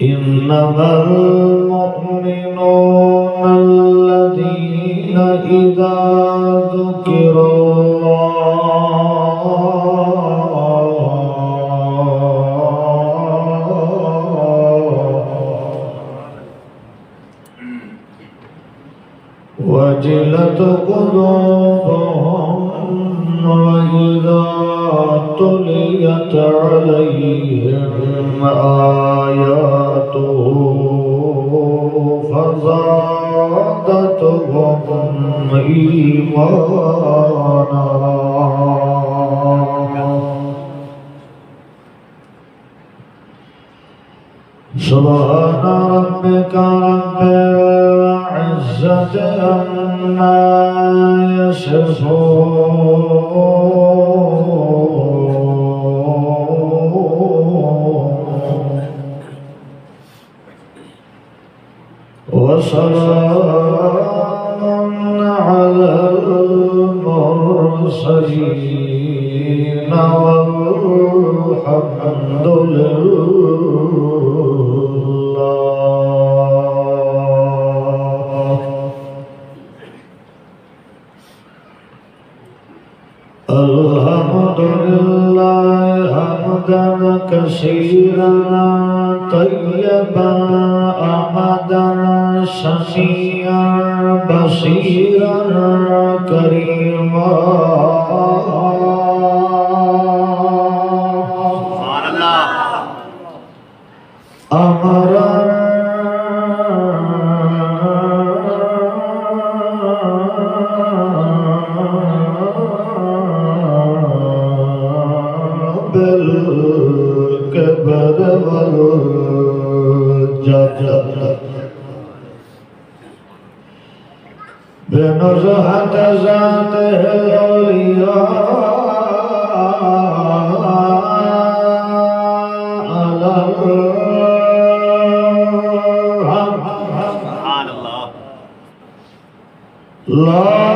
إنما المؤمنون الذين إذا ذكر وجلت قلوبهم وإذا تليت عليهم آياته فزادتهم إيمانا سبحان ربك رب العزة عما يصفون وسلام على المرسلين والحمد الحمد لله حمدا كثيرا طيبا أحمدا سميعا بصيرا كريما سبحان الله أمرا بالكبر والجلال بنزهة ذاته العليا على سبحان الله لا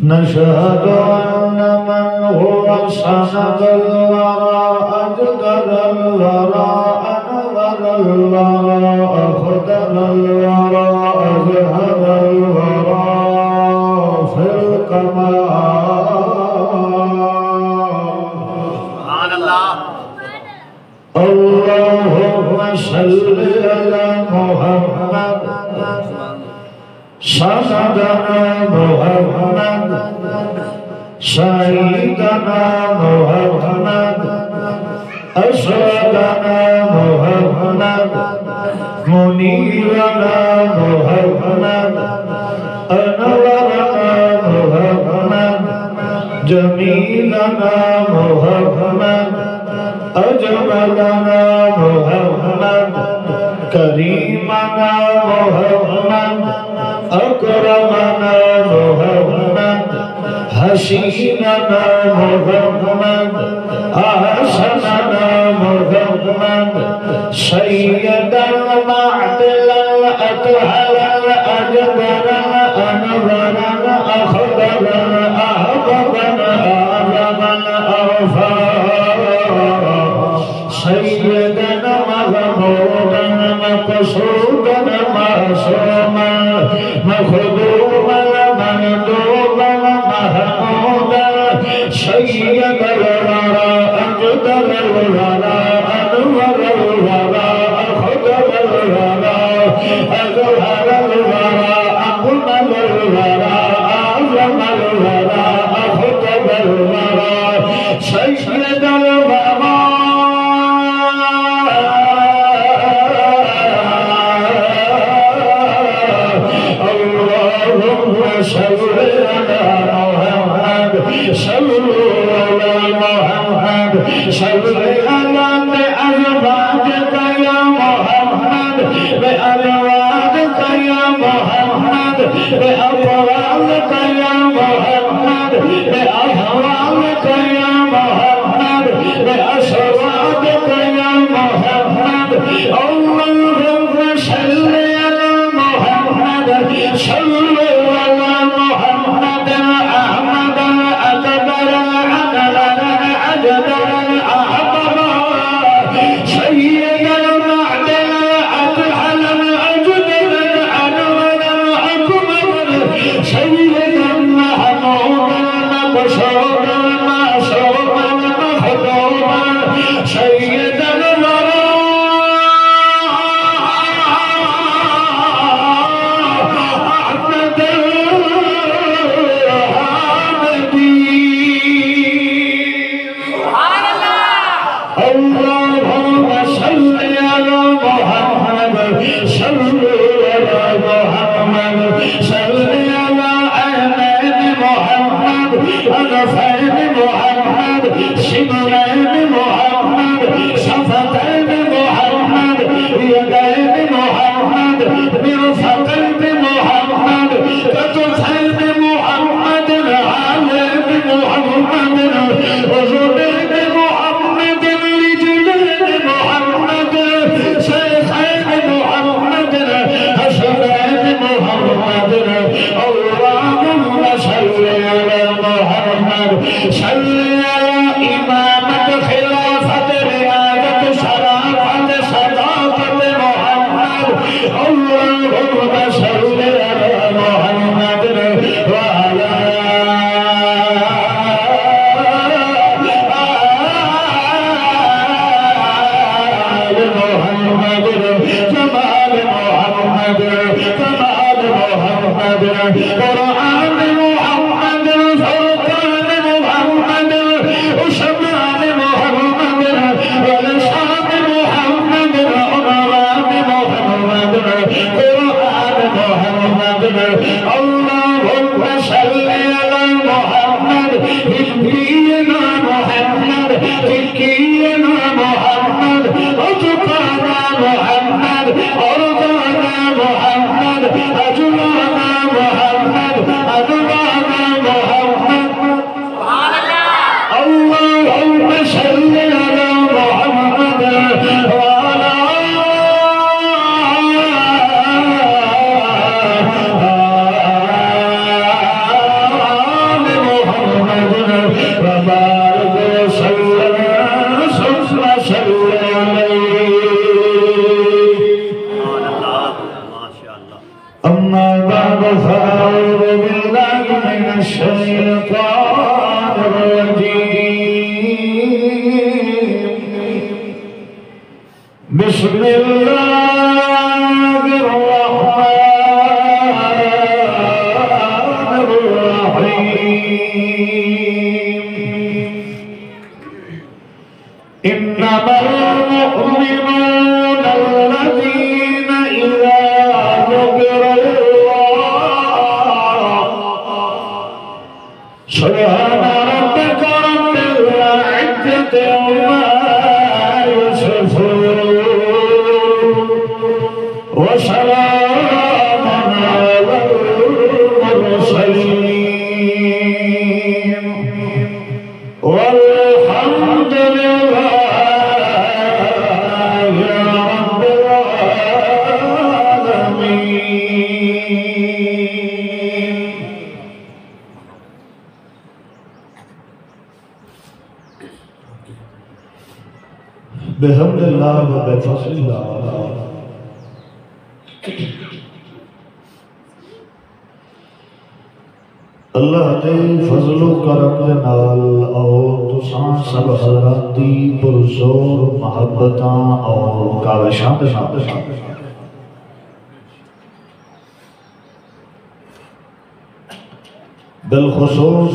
نشهد أن من هو سند الورى أجدر الورى أنور الورى أفضل الورى أزهر الورى في الكمال سبحان الله اللهم صل على محمد سندنا محمد سيدنا محمد أسعدنا محمد منيرنا محمد أنورنا محمد جميلنا محمد أجملنا محمد كريمنا محمد أكرمنا محمد حسيننا محمد أحسننا محمد سيدا معدلا أطهرا أجبرا أنورا أخضرا أحببا أعظما أغفارا سيدا مغمودا مقصودا معصوما مخدوما مندوبا محمودا سيد الورى أجدر الورى أنور الورى صل على محمد صلوا على محمد صل على بأزواجك يا محمد بأزواجك يا محمد بأطوالك يا محمد بأطوالك يا محمد بأسرارك يا محمد اللهم صل على محمد صل على محمد أحمد أكبر العدل العدد الأحمد سيد المعدل أكحل الأجدل الأنور الأكبر سيد المحمود المقصود المعصوم المخدوم سيد الورى أحمد الحامدين سبحان الله اللهم صل على محمد صل على محمد صل على عينين محمد أنفين محمد شمالين محمد شفتين محمد يدين محمد مرفقين محمد كتفين محمد عليم محمد وزرين محمد رجلين محمد شيخين محمد حسنين محمد اللهم صل على محمد صل على إمامة خلافة ريادة شرافة صداقة محمد اللهم صل على محمد وعلى آل محمد جمال محمد كمال محمد قرآن محمد فرقان محمد وشمال محمد ولسان محمد عنوان محمد قرآن محمد اللهم صل على محمد هدينا محمد تكينا محمد أتقانا محمد أرضانا محمد أجلانا محمد أدوانا محمد سبحان الله اللهم صل على محمد وعلى آل محمد وبارك وسلم ثم صل عليه أما بعد فأعوذ بالله من الشيطان الرجيم بسم الله الرحمن الرحيم إنما المؤمنون الذين إذا ذكر الله سبحان ربك رب العزة عما يصفون وسلام على المرسلين والحمد لله رب العالمين بحمد الله وبفضل الله اللہ دے فضل و کرم دے نال آؤ تساں سب حضرات دی پرزور محبتاں اور کاوشاں دے نال بالخصوص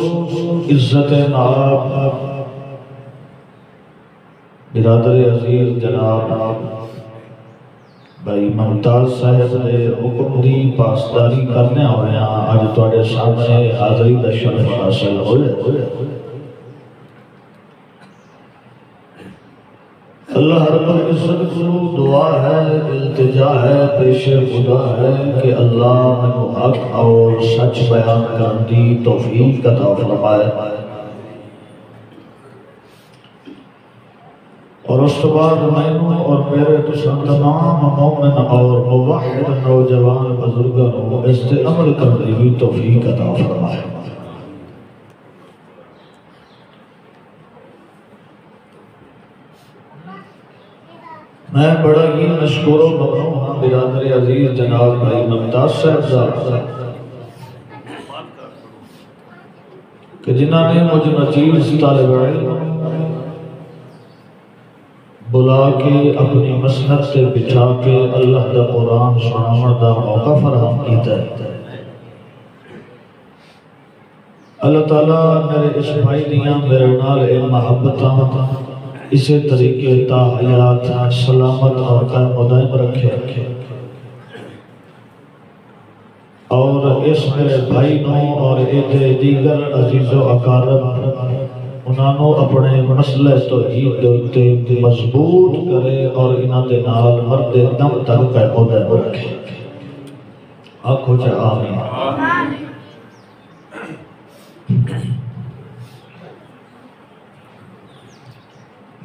عزت ناب برادر عزیز جناب بھائی ممتاز صاحب نے حکم دی پاسداری کرنے ہوئے ہیں آج تواڈے سامنے حاضری دا شرف حاصل ہوئے اللہ رب العزت کو دعا ہے التجا ہے پیش خدا ہے کہ اللہ منو حق اور سچ بیان کرن دی توفیق عطا فرمائے اور اس کے بعد میں اور میرے تمام مومن اور موحد نوجوان بزرگوں کو اس سے عمل کرنے کی توفیق عطا فرمائے میں بڑا ہی مشکور و ممنون ہوں برادر عزیز جناب بھائی ممتاز صاحب کہ جنہوں نے مجھے نچیز طالب علم بلا کے اپنی مسند سے بچھا کے اللہ دا قرآن سناون دا موقع فراہم کیتا ہے اللہ تعالیٰ میرے اس بھائی دیاں میرے نال اے محبتاں اسے طریقے تا حیات سلامت اور قائم و دائم رکھے اور اس میرے بھائی نو اور ایدے دیگر عزیز و اقارب انہوں اپنے مسئلہ توحید دوتے مضبوط کرے اور انہاں دے نال مرد دم تک قائم و دائم رکھے آنکھو چاہ آمین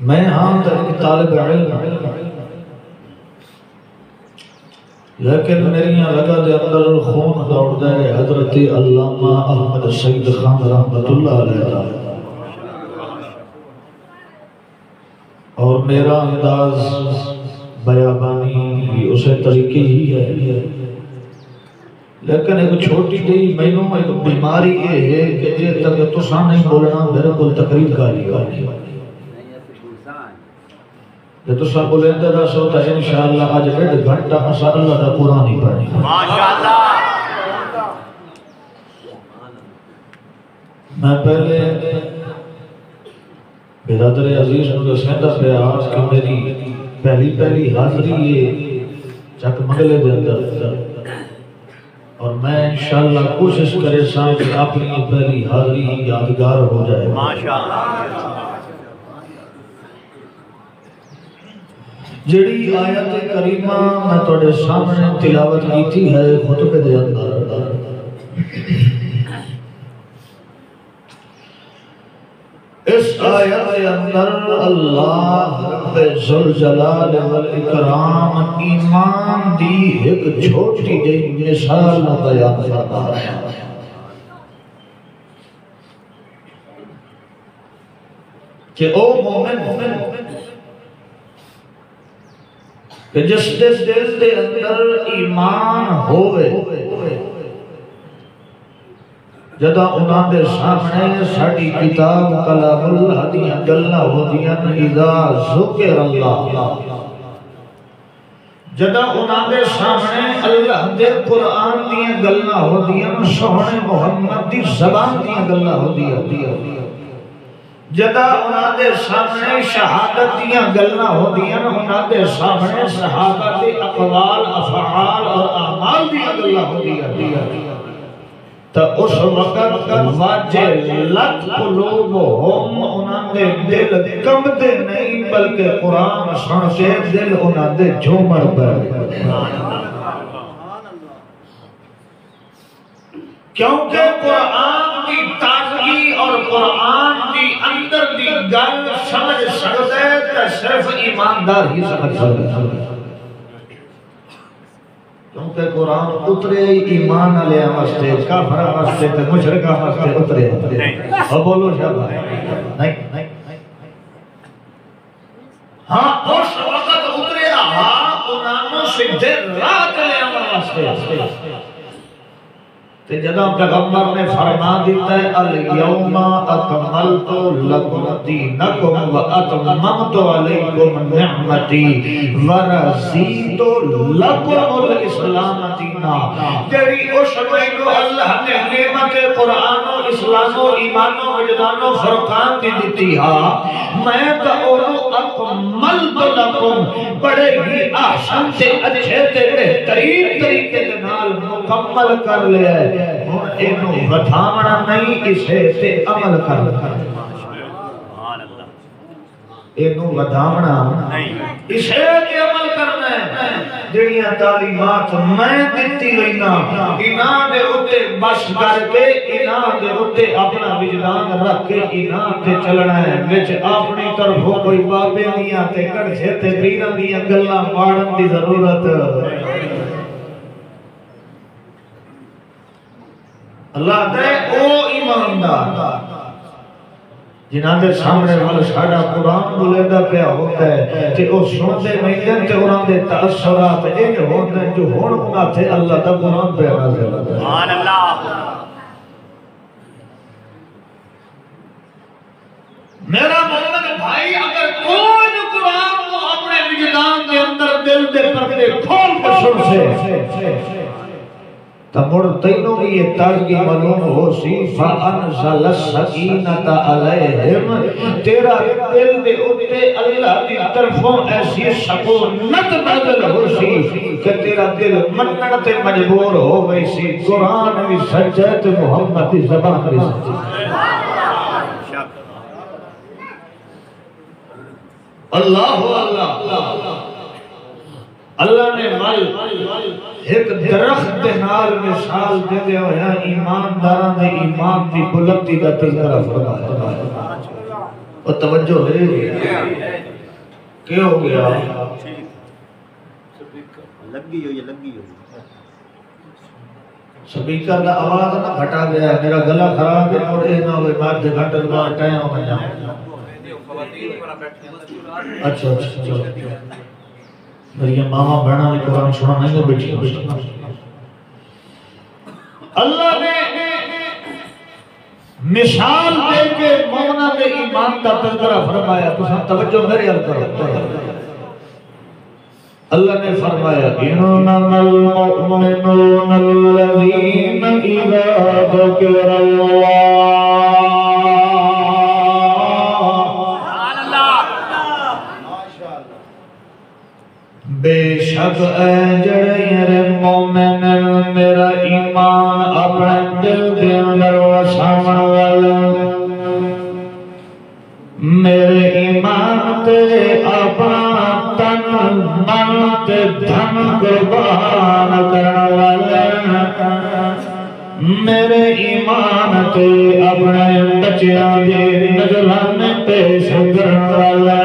میں ہاں ایک طالب علم لیکن میری رگا دے اندر خون دوڑ دے حضرت علامہ احمد سید خان رحمت اللہ علیہ اور میرا انداز بیابانی بھی اسے طریقے ہی ہے لیکن ایک چھوٹی دی مینوں ایک بیماری یہ ہے کہ جے تک تساں نہیں بولنا میرے کو تقریر کاری ہوئی کہ تساں بولندے رہو تو انشاءاللہ آج 1.5 گھنٹہ اساں اللہ دا قرآن ہی پڑھیں ماشاءاللہ میں پہلے برادر عزیز نے سیندا پہ آج کہ میری پہلی حاضری یہ چک منگلے دے اندر اور میں انشاءاللہ کوشش کرے ساں کہ اپنی پہلی حاضری یادگار ہو جائے ماشاءاللہ جڑی آیت کریمہ میں توڑے سامنے تلاوت کی تھی ہے خطبے دے اندر اس آیت کے اندر اللہ رب ذوالجلال والاکرام ایمان دی ایک چھوٹی جئی مثال بیان فرما رہا ہے کہ او مومن کہ جس دل دے اندر ایمان ہوئے جدا انہاں دے سامنے ساڑی کتاب کلام اللہ دیاں گلہ ہو دیاں اذا ذکر اللہ جدا انہاں دے سامنے اللہ دے قرآن دیاں گلہ ہو دیاں سوہنے محمد دی زبان دیاں گلہ ہو دیاں جدا انہاں دے سامنے شہادت دیاں گلنا ہو دیاں انہاں دے سامنے صحابہ دے اقوال افعال اور اعمال دیاں گلنا ہو دیاں تا اس وقت واجلت قلوبہم انہاں دے دل کم دے نہیں بلکہ قرآن سن کے دل انہاں دے جھومڑ پر کیونکہ قرآن کی تازگی اور قرآن کی اندر دی گل سمجھ سکتے ہیں صرف ایماندار ہی سمجھ سکتے ہیں کیونکہ قرآن اترے ایمان علیہ واسطے کافر واسطے تے مشرکہ واسطے اترے اب بولو شاہ نہیں ہاں اس وقت اترے قرآن سے دیر رات علیہ واسطے جدا پیغمبر نے فرما دیتا ہے الیوم اکملت لکم دینکم و اتممت علیکم نعمتی ورزیت لکم الاسلام دینا تیری اس کو اللہ نے نعمت قرآن و اسلامو ایمانو وجدانو فرقان دی دیتی ہاں میں تا اونو اکملت لکم بڑے ہی احسن سے اچھے سے بہترین طریقے کے نال مکمل کر لیا ہے اور اینو ودھامنا نہیں اسے تے عمل کر اینو ودھامنا اسے تے عمل کرنا ہے جڑیاں تعلیمات میں دیتی گئینا انہاں دے اتے بس کر کے انہاں دے اتے اپنا وجدان رکھ کے انہاں دے چلنا ہے وچ اپنی طرفوں کوئی بابے دیاں تے کڑچے تے بیران دیاں گلاں مارن دی ضرورت اللہ دے او ایماندار جنہاں دے سامنے والا ساڈا قرآن بولدا پیا ہوتا ہے تے او سنتے نہیں تے انہاں دے تاثرات ایں ہوندے جو ہن انہاں تے اللہ دا قرآن پیا نازل ہوتا ہے سبحان اللہ میرا محمد بھائی اگر کوئی قرآن کو اپنے وجدان دے اندر دل دے پردے کھول کے سن سے تمڑ تینوں بھی یہ تازگی معلوم ہو سی فَأَنزَلَ السَّكِينَةَ عَلَيْهِمْ تیرا دل دے اتے اللہ دی طرفوں ایسی سکونت نازل ہو سی کہ تیرا دل منت مجبور ہو گئی سی قرآن بھی سجد محمد دی زبان بھی سجد اللہ اللہ نے ایک درخت دے نال مثال دے دے ہویا ایمانداراں دے ایمان دی بلندی دا تذکرہ فرمایا اور توجہ ہے کیا ہو گیا لگی ہوئی سپیکر دا آواز نہ گھٹا گیا ہے میرا گلا خراب ہے اور اے نہ ہوئے بعد گھنٹے بعد ٹائم ہو گیا اچھا میری ماما بہنا نے قرآن سنا نہیں تو بیٹھی اللہ نے مثال دے کے مومنہ دے ایمان کا تذکرہ فرمایا تو توجہ میرے حل کرو اللہ نے فرمایا انما المؤمنون الذین اذا ذکر اللہ بے شک اے جڑے مومن میرا ایمان اپنے دل دے اندر وساون والا میرے ایمان تے اپنا تن من تے دھن قربان کرن والا میرے ایمان تے اپنے بچیاں دے نجلان پیش کرن والا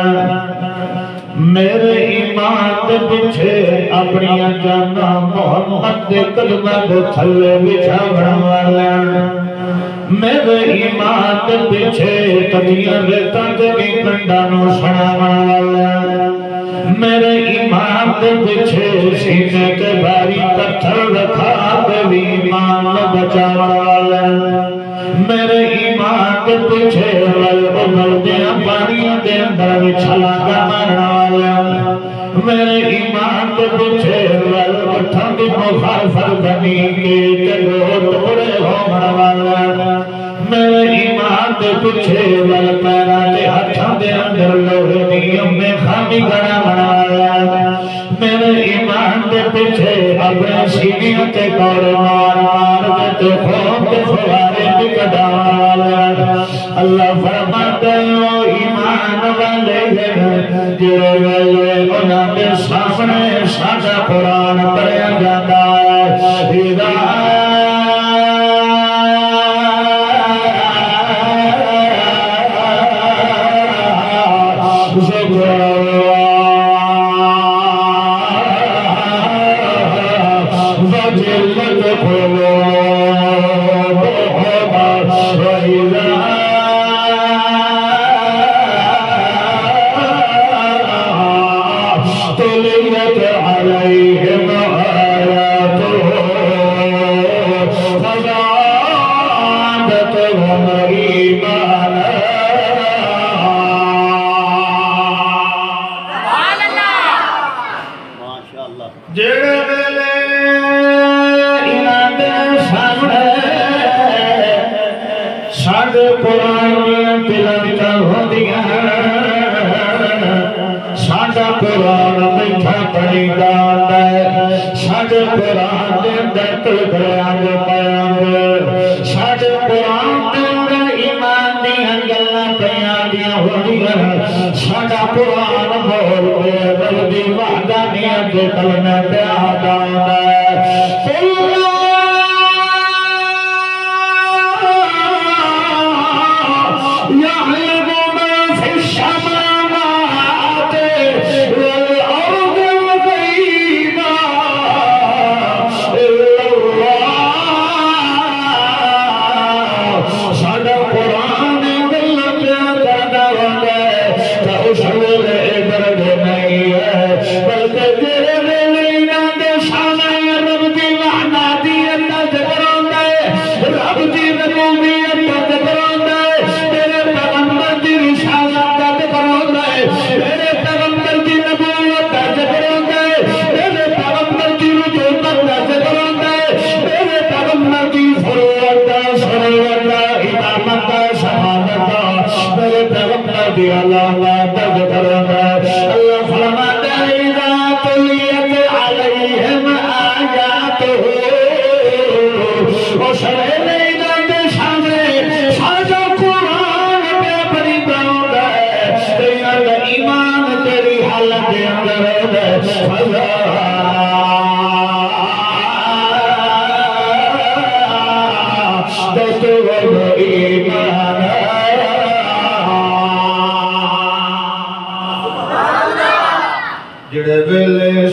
میرے ایمان دے پیچھے اپنی جانا محمد دے کلمہ دے تھلے بچھاون والا میرے ایمان دے پیچھے کدیاں ریتاں دے کنڈاں نو سڑاون والا میرے ایمان دے پیچھے سینے تے بھاری پتھر رکھا تے بھی ایمان بچاون والا میرے ایمان کے پیچھے ابل دیا پانیاں دے اندر چھلاکا مارنا والا میرے ایمان کے پیچھے ٹھنڈی مخالفت بنی کے تلو توڑے ہومن والا میرے ایمان کے پیچھے پیرا دے ہتھاں دے اندر لوہے دی میں خامی گنا والا میرے ایمان کے پیچھے اپنے سینیوں تے کور مار مار تے خوف تے فوارے اللہ فرماتا ہے ایمان والے جو انہاں دے سامنے ساڈا قرآن پڑھیا جاندا عليهم ساڈے قرآن تلاوت ہوندیاں ساڈا قرآن میٹھا پڑھیدا ہوندا ہے ساڈے قرآن دے اندر تلکڑیاں دے پیاں ساڈے قرآن دے اندر ایمان دیاں گلاں پیاں دیاں ہوندیاں ساڈا قرآن بول کے رب دی وحدانیت دے کلمے تے آدا ہوندا ہے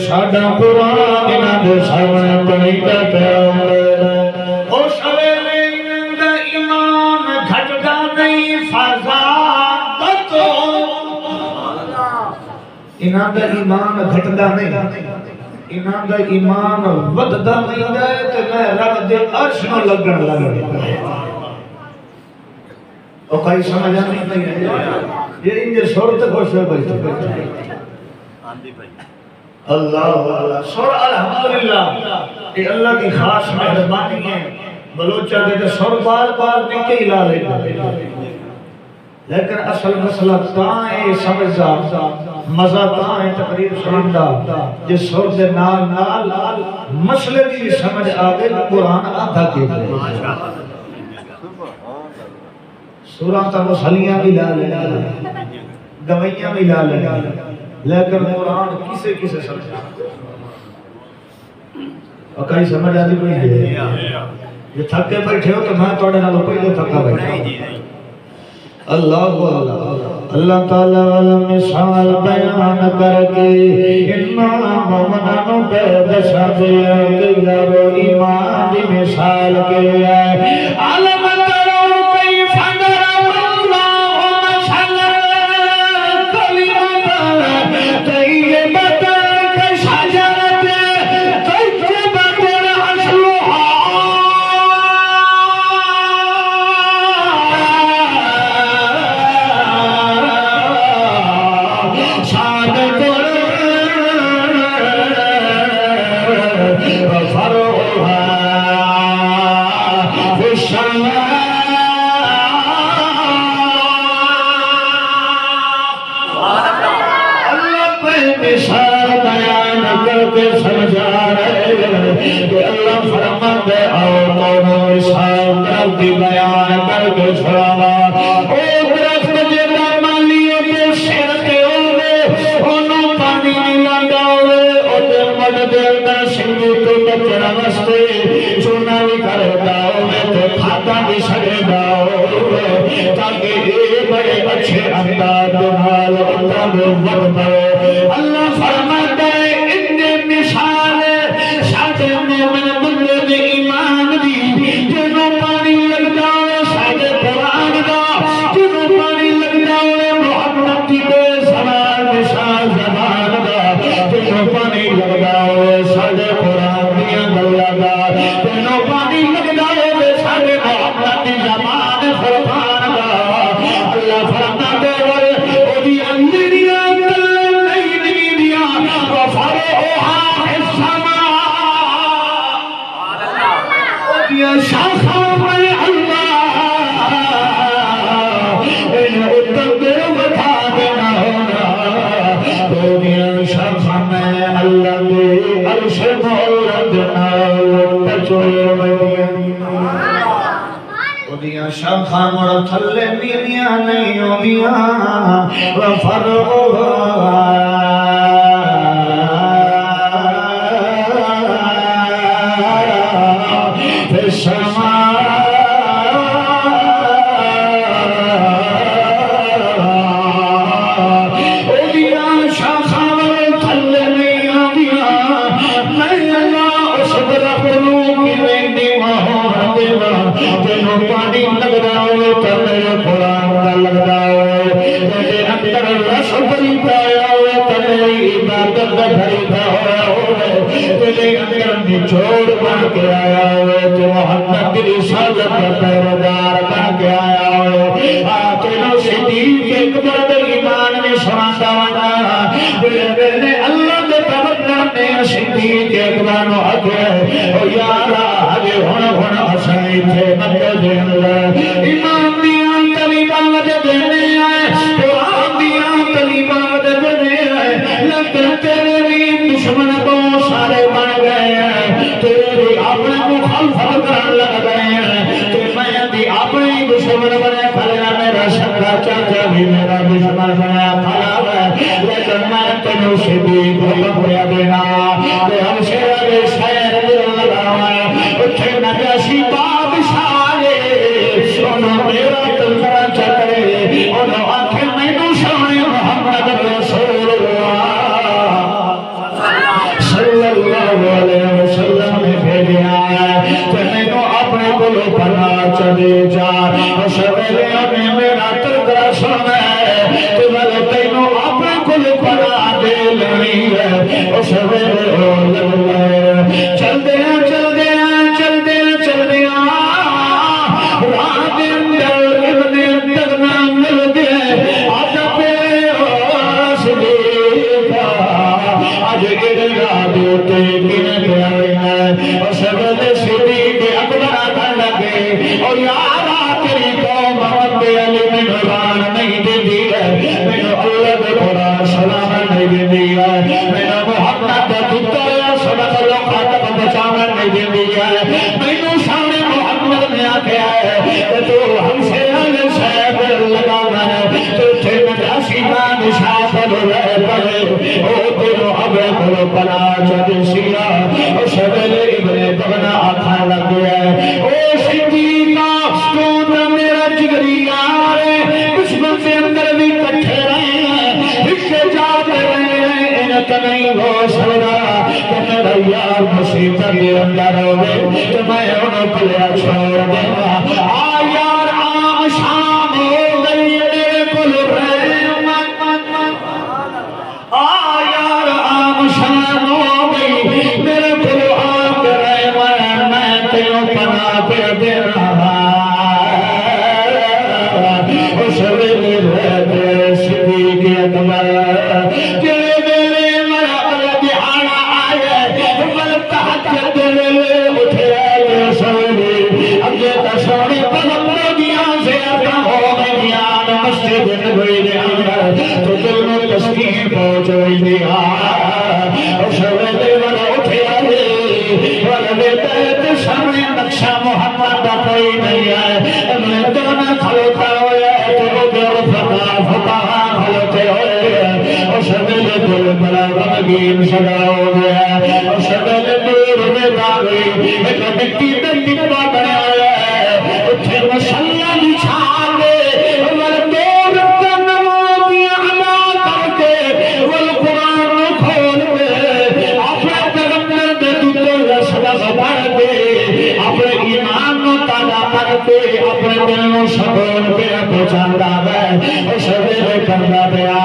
ساڈا قرآن انہاں دے سامنے پڑھیدا پیا او سویرے انہاں دا ایمان گھٹدا نہیں فزادت انہاں دا ایمان گھٹدا نہیں انہاں دا ایمان وددا نہیں ہے تے میں رب دے عرش نوں لگن لگا او کئی سمجھ نہیں پئی یہ ان صورت خوش ہو بیٹھے اللہ سر الحمدللہ یہ اللہ کی خاص مہربانی ہے بلوچہ دے سر بار بار نکے ہلا لیتا لیکن اصل مسئلہ تاں ہے سمجھا مزہ تاں ہے تقریر سنندہ جس سر دے نال نال مسئلے کی سمجھ آگے قرآن آدھا کے سورہ تا مسئلیاں بھی لا لینا گویاں بھی لا لینا لیکن قرآن کسے کسے سمجھا اور کئی سمجھ آتی کوئی ہے یہ تھکے بیٹھے ہو تو میں توڑے نہ لو پہلے تھکا بیٹھے اللہ اللہ تعالیٰ والا مثال بیان کر کے انہا مومنانوں پہ دشا دیا کہ یارو ایمان دی مثال کے ہے عالم اللہ فرماتا ہے شاخاں مڑ تھلے میریاں نہیں ہوندیاں چھوڑ بن کے آیا ہوئے تو محمد کی رسالت کا پیروکار بن کے آیا ہوئے تینوں صدیق اکبر دے ایمان نے سناتا ہونا بلے اللہ دے پیغمبر نے صدیق اکبر نو آکھیا او یارا ہجے ہن اساں تے مکے دے اندر ایمان دیاں کلماں دے دینے آئے قرآن دیاں کلماں دے دینے آئے لیکن تیرے بھی دشمن کو سارے بن گئے ہیں تیرے اپنے مخالفت کرن لگ گئے ہیں کہ میں بھی اپنے دشمن بنے کھڑا میرا شکا چاچا بھی میرا دشمن بنا کھڑا ہے لیکن میں تینوں سے بھی بھیا دینا کہ ہم سے اگے شہر دل لگا ہے اٹھے نجاشی بادشاہ سونا میرا تلکرا چکرے انہوں آنکھیں میں تو سامنے محمد رسول اللہ صلی اللہ علیہ وسلم نے بھیجا ہے کہ میں تو اپنے بلو پڑھا چلے جا سویلے میں میرا تلکرا سونا ہے کہ میں تینوں اپنے بلو پڑھا دے لنی ہے سویلے ہو لگ لے چل دیا چل دیا چل دیا چل دیا رات اندر ابن تغنا مل گئے آج پہ صدیقہ آج گریا دوتے گنے گئے ہیں اور سبت صدیق اکبر آتا لگے اور یارا تیری قوم محمد علی میں نوران نہیں دے دی ہے میں نے اللہ دے بڑا سلام نہیں دے دی ہے میں نے محمد دے دتا ہے صدق اللہ خاتم بچانا نہیں دے دی ہے میں نے سامنے محمد نے آکھیا ہے کہ تو ہم سے آنے شاید لگا ہے تو تھے نجاسی مان شاہد رہے پڑے او تیرو عبر کرو پلا چاہتے سیا اور شبیل ابن تغنا آتھا لگ گیا ہے او صدیقہ تو میرا جگری آرے دشمن سے اندر بھی کٹھے رہے ہیں حصے جاتے رہے ہیں انہوں نہیں ہو سکتا کہ میرا یار مسیطہ کے اندر ہوئے تو میں انہوں پلیا چھوڑ دیں گا یار شام ہو گئی میرے کل رحمت یار شام ہو گئی میرے کل آپ رحمت میں تیوں پناہ پہ دے رہا اس ویلے رہتے صدیق اکبر جلے میرے مرحبا دہانا آئے بلتا حجت دلے اٹھے آئے سوڑی اگے تشوڑی پلک دیاں سے اپنا ہو گیان مسجد نبوی دے اندر تو دل میں تسکین پہنچ رہی دیا اس ویلے مرحبا اٹھے آئے ولدے تحت سامنے نقشہ محمد کا کوئی نہیں ہے میں دونہ کھلوتا ہوئے تو ادھر فتح کھلوتے ہوئے اس ویلے دل بڑا غمگین صدا ہو گیا اس ویلے دور میں باغی ایک مٹی میں ٹکڑا بنا ہے اٹھے مسلح بچھا دے اور دور نمازیاں ادا کر کے والقرآن کھول کے اپنے پیغمبر دے دوتے رسول بڑھ کے اپنے ایمان نو تازہ کر کے اپنے دل نو سکون پہ پہنچاتا ہے اس ویلے کرنا پیا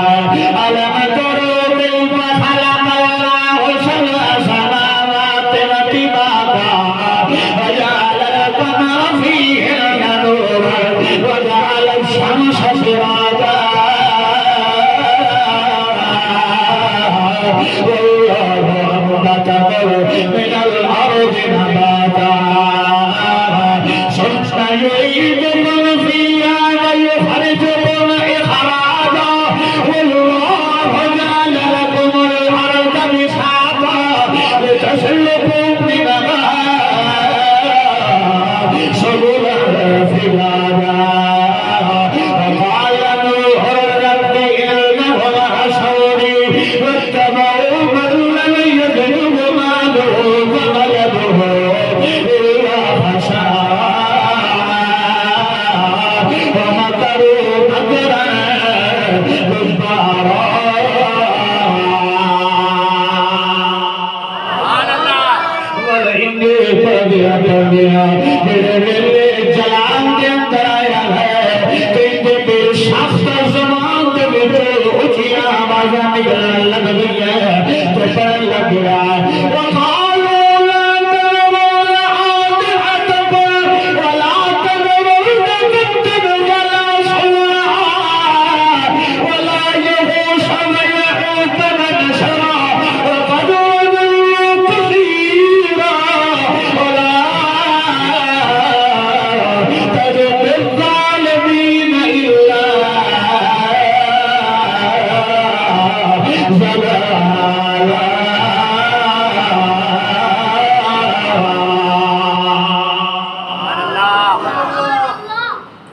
علم کرو دل پر خلق اللہ سبع سماوات وطباقا وجعل القمر فيهن نورا وجعل الشمس سراجا والله أنبتكم من الأرض نباتا ثم يعيدكم فيها ويخرجكم إخراجا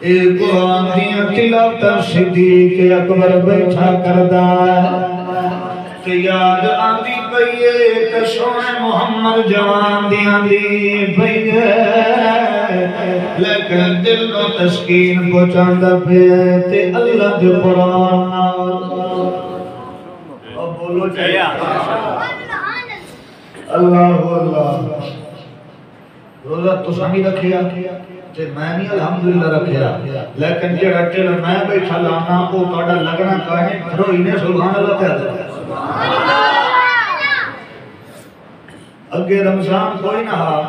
ایک قرآن دیا تلاوت صدیق اکبر بیٹھا کردا تے یاد آندی پئیے تے سونے محمد جوان دیاں دی پئیے لیکن دل نو تسکین پہنچاندا پئے تے اللہ دے قرآن نال اب بولو چاہیے اللہ اللہ روزہ تو سمی رکھیا تے میں نہیں الحمدللہ رکھیا لیکن جڑا ٹل میں بیٹھا لانا کو تہاڈا لگنا کہے پھرو ہی سبحان اللہ کہہ اگے رمضان کوئی نہ ہا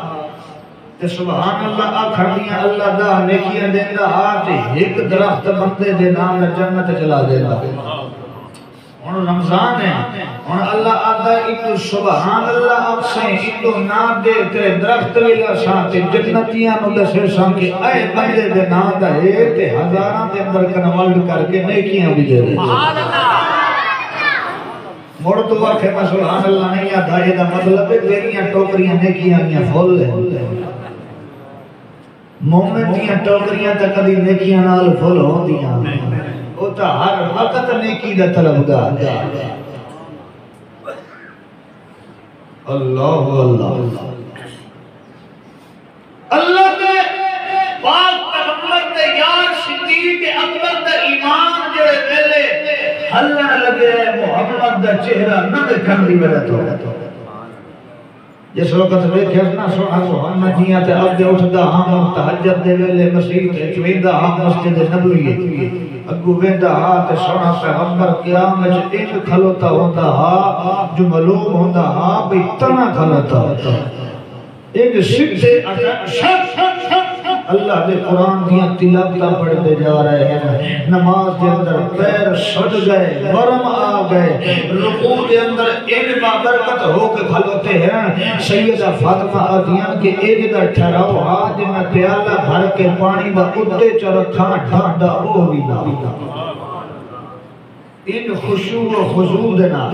تے سبحان اللہ آکھن دیاں اللہ دا نیکیاں دیندا ہا تے ایک درخت بندے دے نام جنت چلا دیندا ہن رمضان ہے ہن اللہ آدا ایک سبحان اللہ اکھیں ایک نا دے تے درخت ویلا سان تے جنتیاں نو دسے سان کہ اے بندے دے نام دا ہے تے ہزاراں دے اندر کنورٹ کر کے نیکیاں بھی دے سبحان اللہ موڑ تو آکھے میں سبحان اللہ نہیں آدھا یہ دا مطلب ہے تیریاں ٹوکریاں نیکیاں میاں فل ہے مومن دیاں ٹوکریاں تا کدی نیکیاں نال فل ہون دیاں وہ تا ہر وقت نیکی دا طلبگار اللہ اللہ اللہ دے پاک پیغمبر دے یار صدیق اکبر دا ایمان جڑے ویلے اللہ لگے محمد دا چہرہ نہ دکھن دی وجہ تو جس وقت ویکھیا نا سونا محمد جیاں تے اگے اٹھدا ہاں تہجد دے ویلے مسجد تے چویندا ہاں مسجد نبوی اگو ویندا ہاں تے سونا پیغمبر قیامت وچ ایک کھلوتا ہوندا ہاں جو معلوم ہوندا ہاں بھئی تنا کھلوتا ایک سیدھے اللہ دے قرآن دیاں تلاوتاں پڑھتے جا رہے ہیں نماز کے اندر پیر سج گئے ورم آ گئے رکوع کے اندر ایک بابرکت ہو کے کھلوتے ہیں سیدہ فاطمہ آدیاں کہ ایک دا ٹھہراؤ آج میں پیالہ بھر کے پانی دا اٹھے چرکھا ڈھانڈا او بھی نہ ان خشوع و خضوع دینا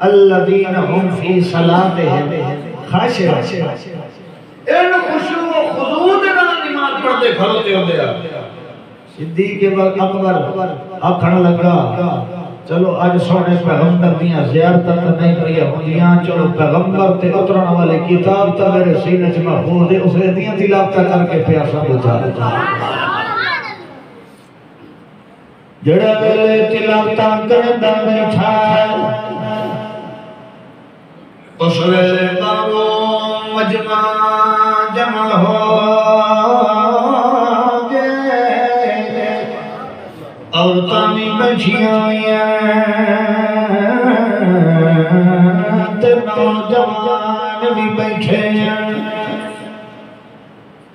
الذین ہم فی صلاتہم خاشعون ان خشوع و خضوع دینا نماز پڑھتے کھڑوتے ہوتے ہیں صدیق اکبر آکھن لگا چلو آج سونے پیغمبر دیاں زیارتاں تے نہیں پڑھیا ہوندیاں چلو پیغمبر تے اترن والے کتاب تے میرے سینے وچ محفوظ ہے اس دیاں تلاوتاں کر کے پیاسا بجھا جڑا ویلے تلاوتاں کردا بیٹھا اس ویلے بابو مجمع جمع ہو گئے عورتاں بھی بیٹھیاں تے نوجوان بھی بیٹھے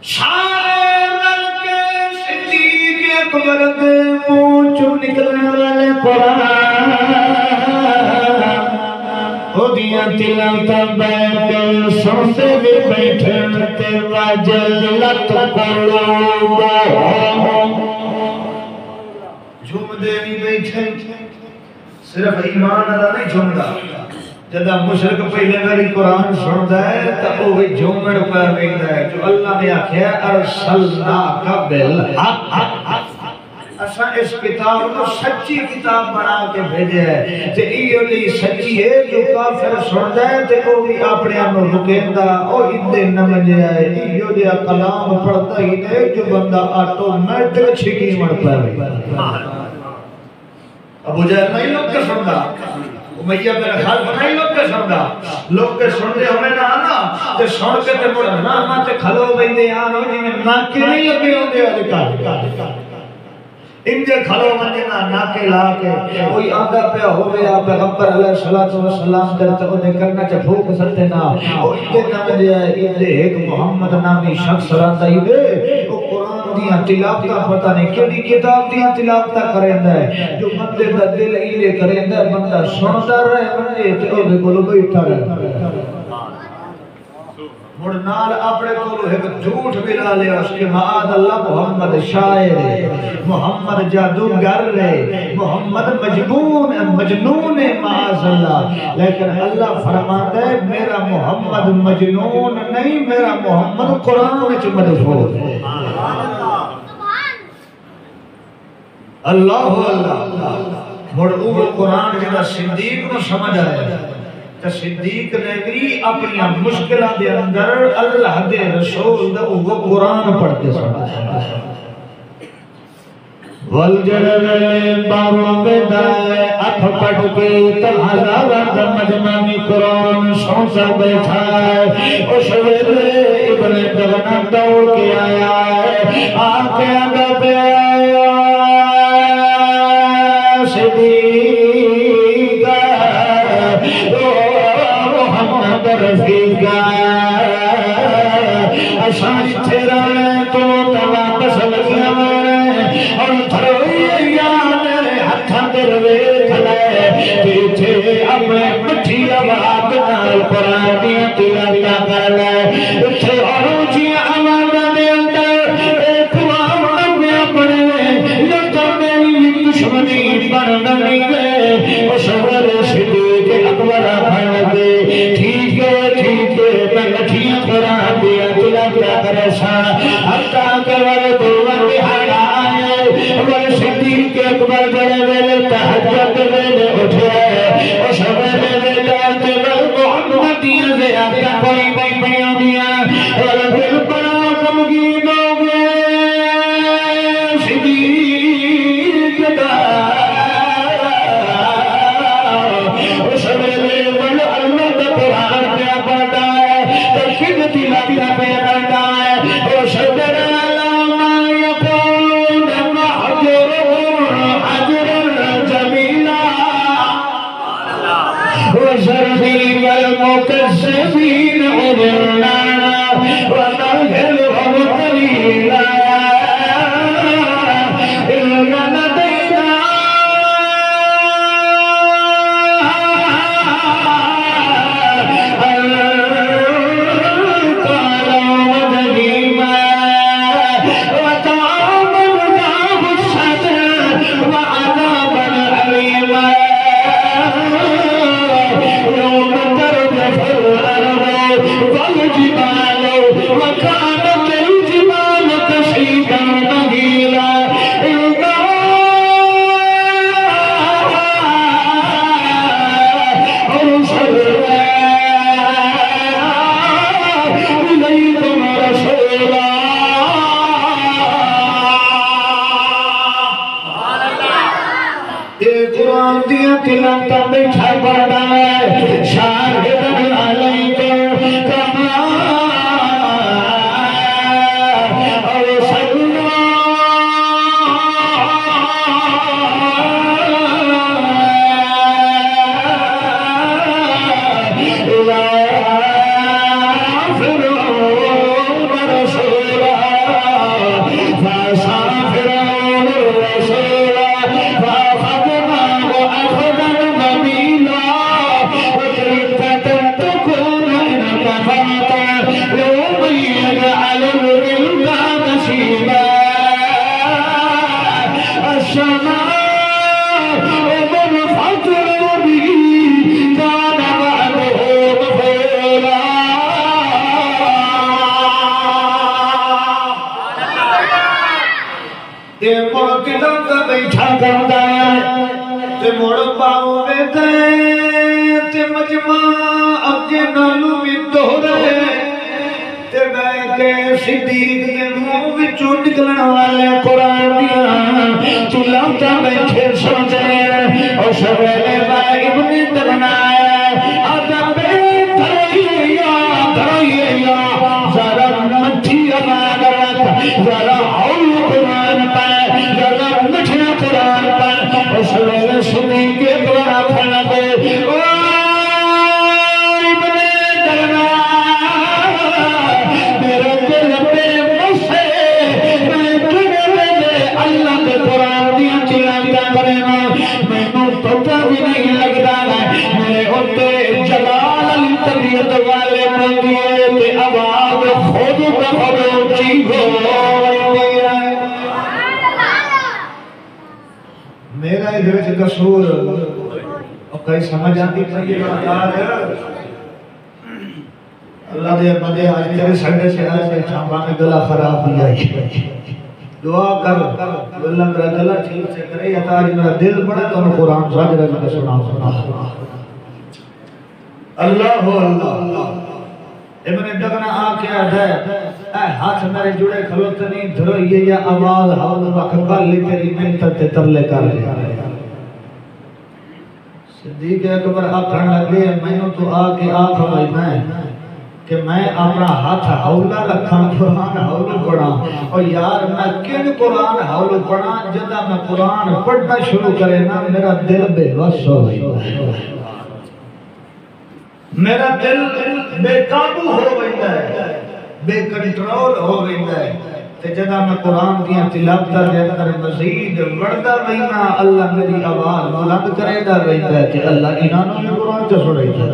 سارے مل کے صدیق اکبر دے منہ چوں نکلنے والے قرآن دیاں تلاوتاں بیٹھ سنتے بھی بیٹھے تے وجلت قلوبہم جھومدے بھی بیٹھے صرف ایمان اللہ نہیں جھومدا جدا مشرک پہلے میری قرآن سندا ہے تے او وی جھومڑ پہ ویندا ہے جو اللہ نے آکھیا ارسلناک بالحق اساں اس کتاب کو سچی کتاب بنا کے بھیجے ہے تے ایو لی سچی ہے جو کافر سندا ہے تے او بھی اپنے آپ نوں رکیندا او ایندے نمجے ہے ایو جا کلام پڑھتا ہی نہیں جو بندہ آٹومیٹک چھکی مر پاوے ابو جہل نہیں لوگ کے سندا امیہ بن خلف نہیں لوگ کے سندا لوگ کے سنتے ہونے نہ آنا تے سن کے تے مڑ نہ تے کھلو ویندے آن جی میں ناکے نہیں لگے ہوندے ادھکار انجے کھلو منجنا ناکے لا کے کوئی آنگا پہ ہوئے آپ پیغمبر علیہ السلام کرتے انہیں کرنا چا بھوک سکتے نا وہ انجے نام دیا ہے انجے ایک محمد نامی شخص رہتا ہی بے وہ قرآن دیاں تلاوتاں پتہ نہیں کیونی کتاب دیاں تلاوتاں کریں دے جو بندے دا دل ایلے کریں دے بندہ سنتا رہے بندے تے او دے کولو بیٹھا رہے مڑنال اپنے کولو ایک جھوٹ ملا لے اس کے معاذ اللہ محمد شاعر ہے محمد جادوگر ہے محمد مجنون ہے معاذ اللہ لیکن اللہ فرماتا ہے میرا محمد مجنون نہیں میرا محمد قرآن وچ مدفون ہے اللہ اللہ مڑو قرآن جدا صدیق نو سمجھ آیا کہ صدیق نے بھی اپنی مشکلہ دے اندر اللہ دے رسول دا وہ قرآن پڑھتے سمجھ والجلل باروں میں دائے اٹھ پڑھ کے تلہذا ورد مجمعی قرآن سونسا بیٹھا ہے اس ویلے ابن دغنا دوڑ کے آیا ہے آنکھیں اگا پہ آیا صدیقہ محمد رفیقہ اشان تیرا ہے تو واپس لگیا اور تھروئی میرے ہتھاں دروے تھلے پیچھے اپنے مٹھی آواز نال قرآن دیا تیرا کر لے اتھے اور اونچی آواز دے اندر ایک وام میں اپنے لگا میری دشمنی بننے گئے اس ورے صدیق اکبر بن گئے ٹھیک ہے میں لٹھیاں قرآن دیا تیرا کرے سا حتیٰ کہ ورے دوار بہارا اور صدیق اکبر بڑے ویلے تحجد ویلے اٹھے اس ویلے ویلے محمدیہ سے آتا کوئی بیٹھیاں دیا اور دل بڑا غمگین ہو گئے صدیق دا اس ویلے بڑا اللہ دا قرآن پہ پڑھتا ہے ترکیب تلاوت پہ پڑھتا ہے اور صدر والمكذبين أولنا ونغفرهم قليلا إلا لدينا أنكالا ونجيما وطعاما ذا غصة وعذابا أليما والجبال وكانت الجبال كثيبا مهيلا إذا أرسلنا إليكم رسولا قرآن دیا تلاوت بیٹھا پڑھنا ہے شاہدن علیکم کما ارسلنا الی فرعون رسولا فعصى فرعون الرسول فأخذناه أخذا وبيلا وكيف تتقون إن كفرت يوم يجعل الولدان شيبا السماء منفطر به كان وعده مفعولا تے مڑ کدھر کا بیٹھا کرتا ہے تے مڑ پاؤ میں تے مجمع اگے نالو بھی دوہرے تے میں کہ صدیق کے منہ وچوں نکلن والے قرآن دیا تلاوتاں بیٹھے سوچے اور سویرے میں ابن دغنا ادب دھریا ذرا مٹھی آواز رکھ ذرا ہول قرآن پہ ذرا مٹھنا قرآن پہ اس ویلے سنی کے دوارا کھڑا دے ابن دغنا میرے دل پہ مسے میں تجھے ویلے اللہ کے قرآن دیا تلاوت کرنا میں پتہ بھی نہیں لگتا میرے ہوتے جلال علی طبیعت والے مندیے تے آواز خود بخود اونچی ہو میرا ادھر وچ قصور اور کئی سمجھ آتی پئی بات اللہ دے بندے آج تیرے سڑے سے آئے بیٹھا میں گلا خراب بھی آئی دعا کر اللہ میرا گلا ٹھیک سے کرے یا تاج میرا دل بڑا تو میں قرآن ساجرہ میں سنا اللہ اللہ ابن دگنا آکے آدھے اے ہاتھ میرے جڑے کھلوتنی دھروئیے یا آواز حول وقت لی تیری منتر تے ترلے کر لے صدیق اکبر آکھن لگے میں نے تو آکے آکھ ہوئی میں کہ میں اپنا ہاتھ حولہ رکھا قرآن حول پڑھا اور یار میں کن قرآن حول پڑھا جدہ میں قرآن پڑھنا شروع کرے نا میرا دل بے وس ہو گئی میرا دل بے قابو ہو گئی ہے بے کنٹرول ہو گئی ہے تے جدہ میں قرآن دیا تلاوتہ دے کر مزید وردہ بہنا اللہ میری آواز بلند کرے دا بہتا ہے کہ اللہ انہوں نے قرآن سے سڑے گا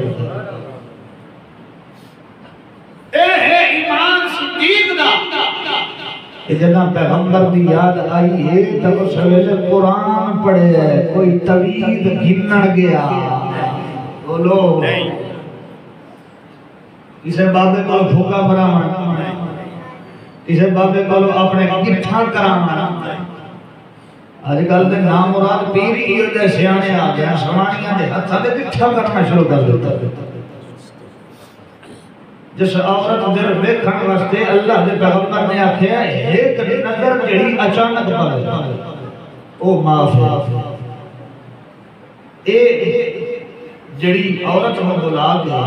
اے ہے ایمان صدیق دا کہ جنہ پیغمبر دی یاد آئی ہے تب سویلے قرآن پڑھے ہے کوئی طویل گھنن گیا بولو اسے بابے کو پھوکا برامان اسے بابے کو اپنے گٹھا کرامان آج کل دے نام مراد پیر ہی دے سیانے آ گیا سمانیاں دے ہتھا دے گٹھا کرنا شروع کر دیتا جس عورت در بیکھن واسطے اللہ دے پیغمبر نے آکھیا ایک نظر جڑی اچانک پڑے او معاف اے جڑی عورت میں بلا دیا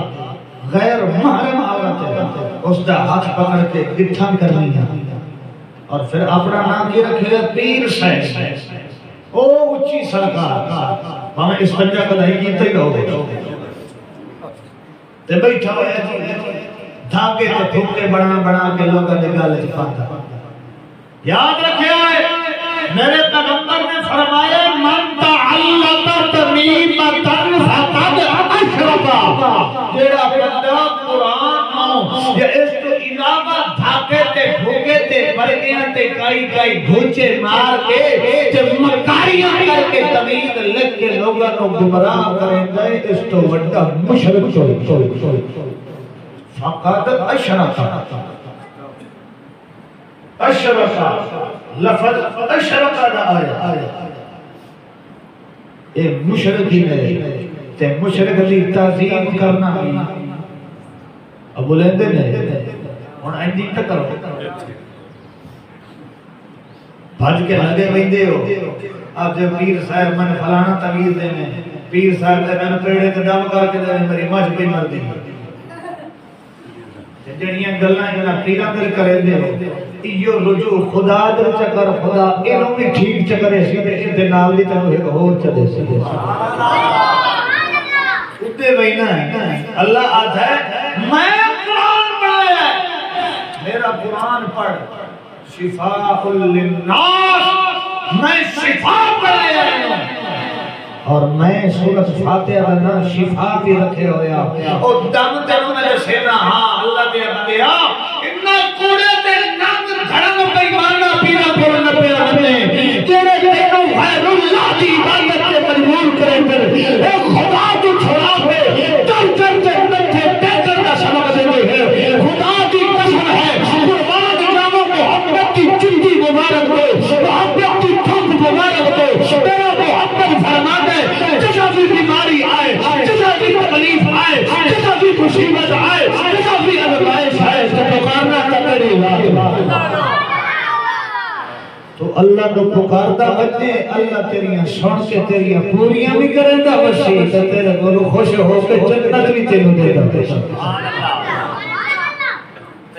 غیر محرم عورت ہے اس دا ہاتھ پکڑ کے گٹھا کرنی ہے اور پھر اپنا نام کی رکھے پیر صاحب او اچھی سرکار ہمیں اس پنجا کا نہیں کیتے ہی ہو تے بیٹھا ہوئے دھاگے تے پھوکے بنا کے لوگا نگالے پاتا یاد رکھے آئے میرے پیغمبر نے فرمایا من تعلق تمیمتن فقد اشرکا جیڑا بندہ قرآن یا اس تو علاوہ دھاگے تے پھوکے تے برگیاں تے کائی گھوچے مار کے جب مکاریاں کر کے تمیز لگ کے لوگا نو گمراہ کریں گئے اس تو وڈا مشرک چوئی فقد اشرکا اشرکا لفظ اشرکا دا آیا اے مشرکی میں تے مشرک دی تعظیم کرنا بھی اب بولیں دے نہیں اور آئندی تک کرو بھاج کے لگے بھیندے ہو اب جب پیر صاحب میں نے فلانا تمیز دینے پیر صاحب دے میں نے پیڑے تے دم کر کے دینے میری مجھ پہ مر دی جڑیاں گلاں جڑا پیرا دل کرے دے ایو رجوع خدا دل چکر خدا اینوں بھی ٹھیک چکرے سی تے تے نال دی تینوں ایک ہور چلے سی سبحان اللہ اتے وینا ہے اللہ آتا ہے میں قرآن پڑھایا میرا قرآن پڑھ شفاء للناس میں شفا پڑھایا اور میں سورۃ فاتحہ دا شفا بھی رکھے ہویا اور دم تینوں میرے سینا ہاں اللہ دے بندیا اتنا کوڑے تے ننگ دھڑم پہ مانا پیرا پورن پہ رہنے تیرے تینوں غیر اللہ دی عبادت سے مجبور کرے پھر اے خدا تو چھوڑا پہ چل چل کے نٹھے پیکر کا سبق دے ہے خدا کی قسم ہے قربان جاؤ محمد کی چنگی مبارک دے محمد کی تھوک مبارک دے تیرا محمد فرما دے جیسا بھی بیماری آئے جیسا بھی تکلیف آئے جیسا بھی مصیبت آئے جیسا بھی ازمائش آئے تو پکارنا تکری تو اللہ کو پکارتا بچے اللہ تیریاں سن کے تیریاں پوریاں بھی کریں گا بسی تو تیرے گلو خوش ہو کے جنت بھی تینوں دے گا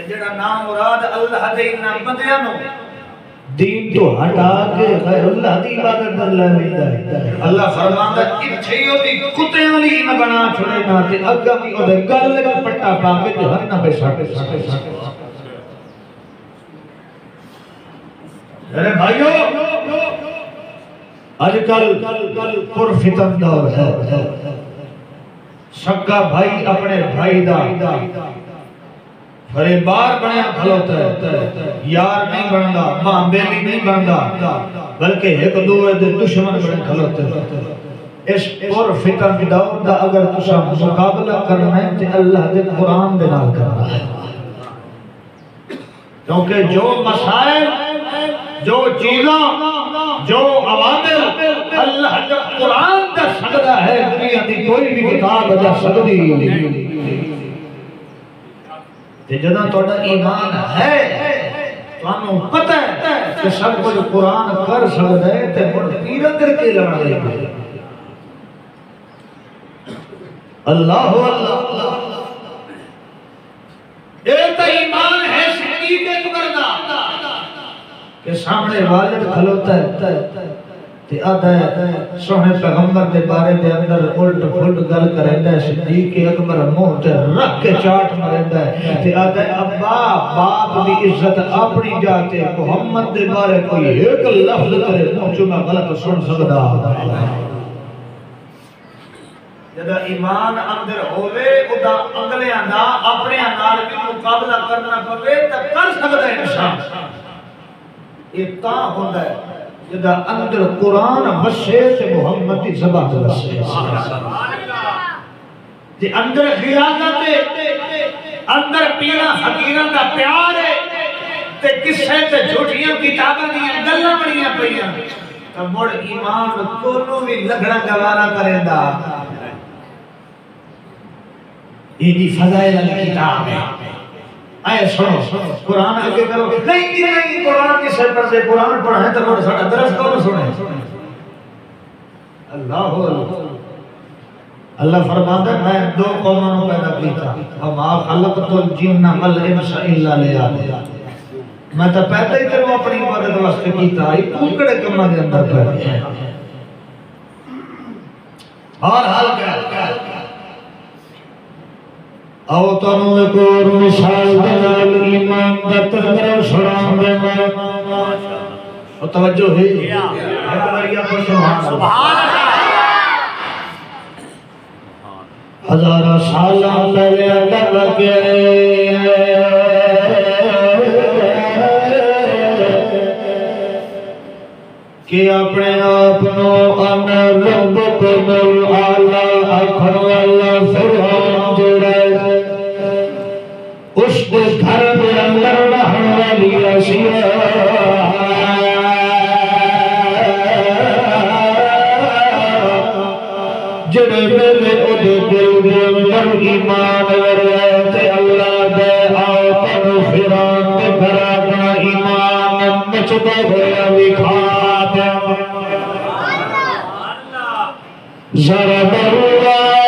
جڑا نام مراد اللہ دے نام بندیاں نو دین تو ہٹا کے غیر اللہ دی عبادت کر لیتا ہے اللہ فرماندا اتھے دی کتےاں لی نہ بنا چھڑے نہ تے اگا بھی او دے گل کا پٹا پا کے جہنم پہ ساٹے میرے بھائیو آج کل پر فتن دور ہے سکا بھائی اپنے بھائی دا فریبار بنیا کھلوتا ہے یار نہیں بندا ماں بیلی نہیں بندا بلکہ ایک دوے دے دشمن بنے کھلوتے ہیں اس پر فتن دور دا اگر تسا مقابلہ کرنا ہے تو اللہ دے قرآن دے نال کرنا ہے کیونکہ جو مسائل جو چیزاں جو عوامل اللہ کا قرآن دا سکتا ہے دنیا دی کوئی بھی کتاب دا سکتی تے جدہ توڑا ایمان ہے تو ہمیں پتہ ہے کہ سب کچھ قرآن کر سکتا ہے تے مڑ پیر اندر کے لڑا دے گا اللہ اللہ ایک ایمان ہے صدیق اکبر دا کہ سامنے والد کھلوتا ہے تے آدھا ہے سوہنے پیغمبر دے بارے دے اندر الٹ پھلٹ گل کریندا ہے صدیق اکبر منہ تے رکھ کے چاٹ مریندا ہے تے آدھا ہے ابا باپ دی عزت اپنی جاتے محمد دے بارے کوئی ایک لفظ کرے منہ چوں میں غلط سن سکدا جدا ایمان اندر ہوئے ادا اگلے اندر اپنے اندر بھی مقابلہ کرنا پوے تے کر سکدا ہے انسان یہ تا ہوتا ہے جدا اندر قرآن وسے تے محمد کی زبان وسے تے اندر غیرت اندر پیرا فقیراں دا پیار ہے تے قصے تے جھوٹیاں کتاباں دیاں گلاں بڑیاں پئیاں تے مڑ ایمان کونوں بھی لگنا گوارا کریندا یہ دی فضائل والی کتاب ہے آئے سنو قرآن آگے کرو نہیں قرآن کی سر پر سے قرآن پڑھا ہے تو وہ ساڑھا درس کون سنے اللہ اللہ فرماتا ہے میں دو قوموں پیدا کیتا وما خلقت الجن والانس الا لیعبدون میں تو پیدا ہی تیرو اپنی عبادت واسطے کیتا ہے تو کڑے کمہ دے اندر پیدا ہے اور حال کیا او تنو ایک اور مثال دلال ایمان دا تذکرہ سرام دے میں توجہ ہے سبحان ہزارہ سالہ پہلے اللہ کے کہ اپنے آپنوں انا ربکم العالی اکھر اللہ فرحان جڑے اس دے گھر دے اندر رہن والی اشیاء جڑے میرے ادھے دل دے اندر ایمان ورتے اللہ دے آؤ تنو فران دے گھر اپنا ایمان مچدے ہویا وکھا دے ضرب اللہ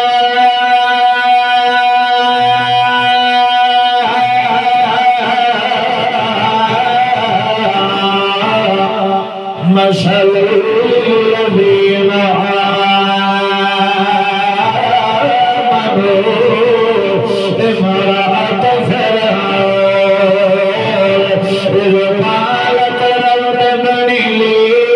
مثل الذين آمنوا امرأة فرعون إذ قالت رب ابن لي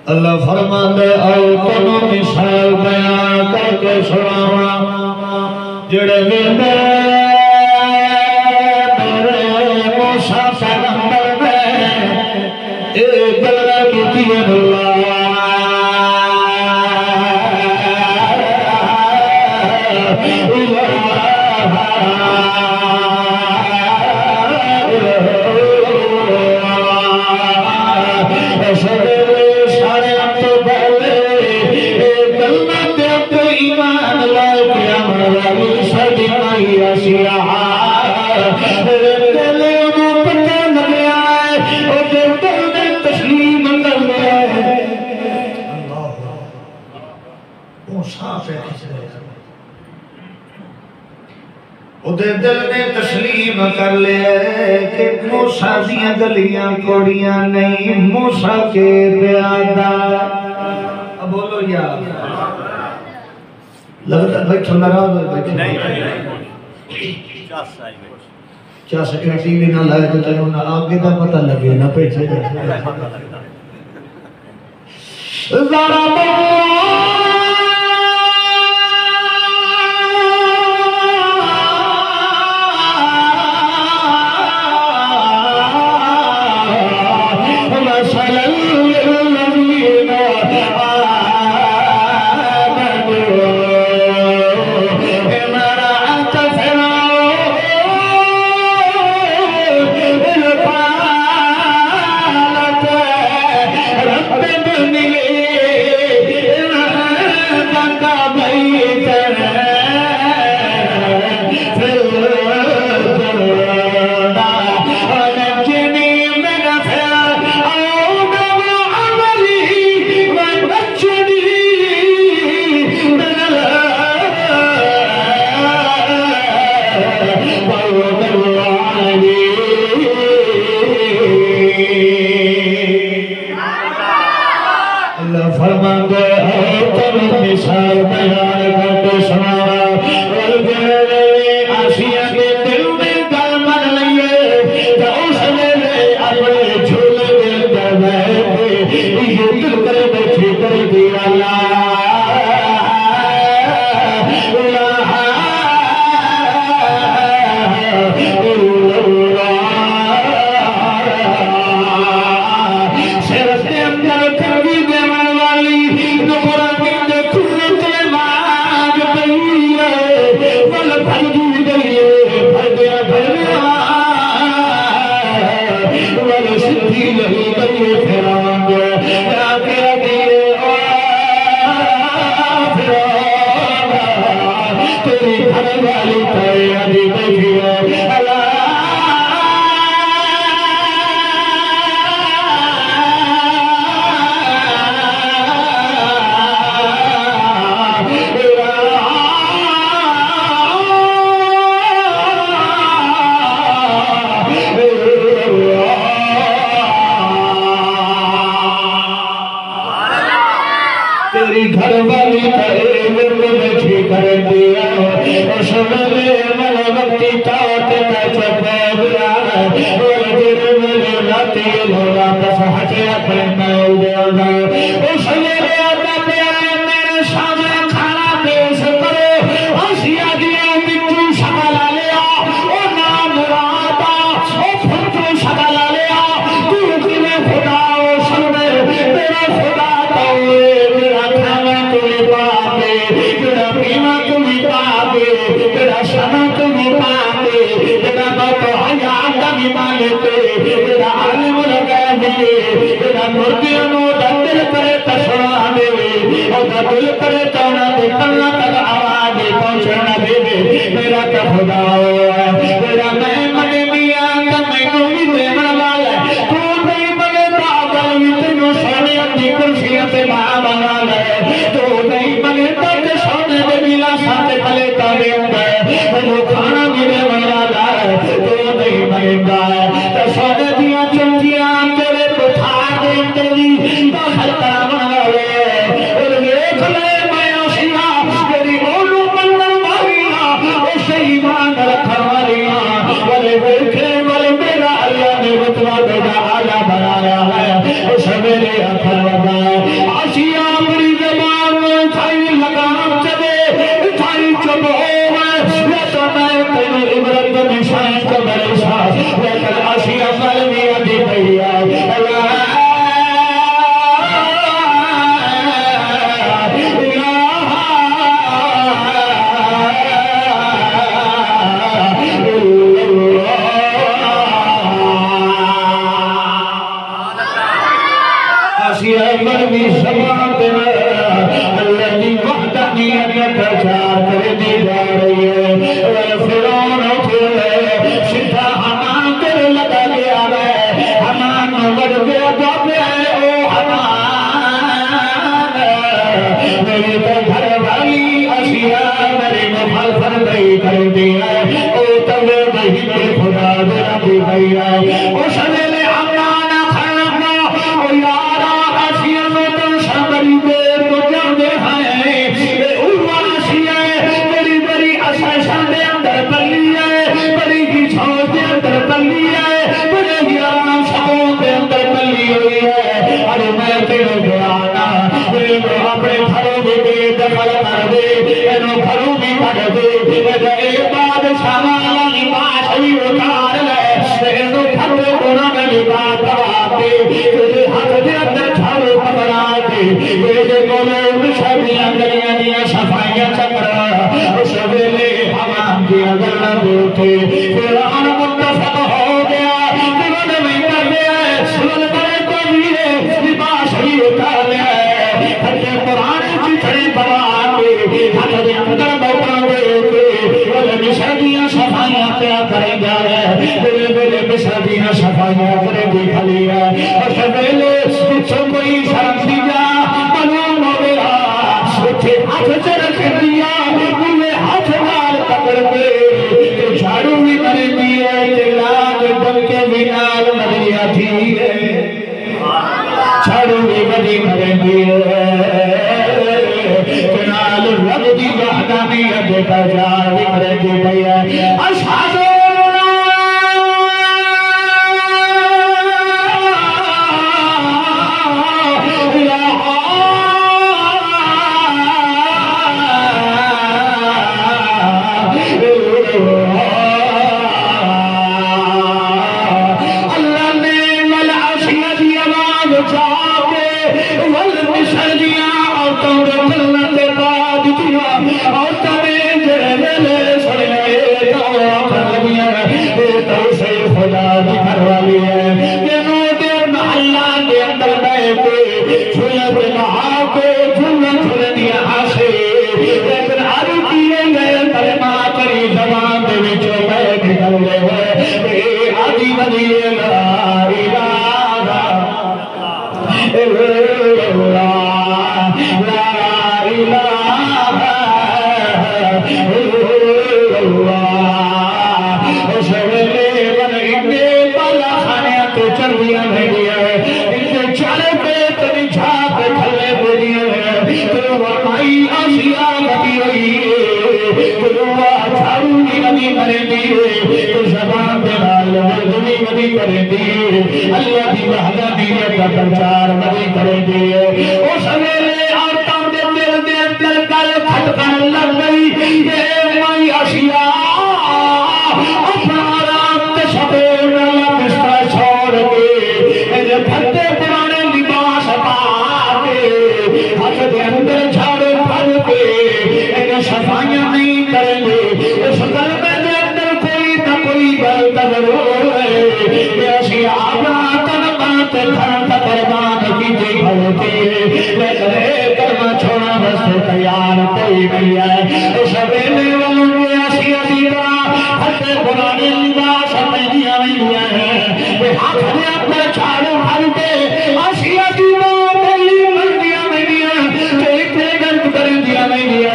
اللہ فرماندے او تنو مثال بیان کر کے سناواں جڑے میرے موسیٰ پیغمبر نے ایک گلہ کی اللہ دل نے تسلیم کر لے کہ موسیٰ دیاں گلیاں کوڑیاں نہیں موسیٰ کے پیادہ اب بولو یا لگتا ہے بیٹھو نراز ہوئے بیٹھو چس ایٹی بھی نہ لائے تو تینوں نہ آگے دا پتہ لگے نہ پیچھے دا پڑھے گئے بادشاہ والا لباس بھی اتار لے سینو پھٹے قرآن لباس پواتے تیرے ہاتھ دے اندر جھاڑو پکڑا کے تیرے گولے شبیاں گلیاں دیا صفائیاں چکرا اس ویلے حمام دیا گلہ دوتے فرعون متفق ہو گیا تیرون میں کر دیا سنن کرے تو میرے لباس بھی اتار لے پھٹے قرآن کی چھڑی پواتے ہاتھ دے اندر بوکا ہوئے مشہدیاں صفائیاں کیا کریں گا میرے میرے مشہدیاں صفائیاں کریں گی کھلی ہے اور سبیلے کچھو کوئی شرم دیا معلوم ہو گیا سوچے ہاتھ سے رکھ دیا انہیں ہاتھ مار پکڑ کے تو جھاڑو بھی کریں گی ہے لاغ دم کے بنال مدیا تھی ہے جھاڑو بھی بڑی کریں گی ہے کنال رب دی وحدانیت کا جار بکھرے دی گئی ہے اشہد اللہ نے ملعشیہ دی آواز جا کے والمشہ دیا اور تورے جنت باد دیا اور تمہیں جہلے سڑے تو آخریا تو سے خدا دی کروالی ہے جنہوں دے محلہ دے اندر بیٹے چھلت نہا کے جھلن دیا ہاسے لیکن ہر کیے گئے کلمہ کری زبان دے وچوں بیٹھ کر لے ہوئے اے آدھی بدیے لا الہ الا اللہ لا الہ الا اللہ اس ویلے من انگے بالا خانے تو چربیاں بھیجیا ہے انگے چارے پہ تنی جھاپ کھلے بھیجیا ہے تو وہائی آسیہ لگی ہوئی ہے تو وہ جھاڑو بھی نبی کرے دیئے تو زبان دے نال مردمی مدی کرے دیئے اللہ کی وحدانیت کا پرچار مدی کرے دیئے اس ویلے آرتاں دے دل دے دل کل کھٹکن لگ گئی یہ مائی آسیہ اپنا رات شبیر اللہ بستر چھوڑ کے انہیں پھٹے پرانے لباس پا کے ہاتھ دے اندر جھاڑو پھڑ کے انہیں صفائیاں نہیں کریں گے اس قلب دے اندر کوئی نہ کوئی گل ضرور ہے کہ اسی آپنا تنبات دھرم قربان کی جی بھوتی ہے لیکن ایک کلمہ چھوڑا بس تیار کوئی نہیں ہے اس ویلے والوں نے اسی عزیزہ پھٹے پرانے لباس میں دیا نہیں ہے وہ ہاتھ نے اپنے چھاڑو بھر کے اسی عزیزہ پہلی مردیاں نہیں دیا کہ اتنے گلت کریں دیا نہیں دیا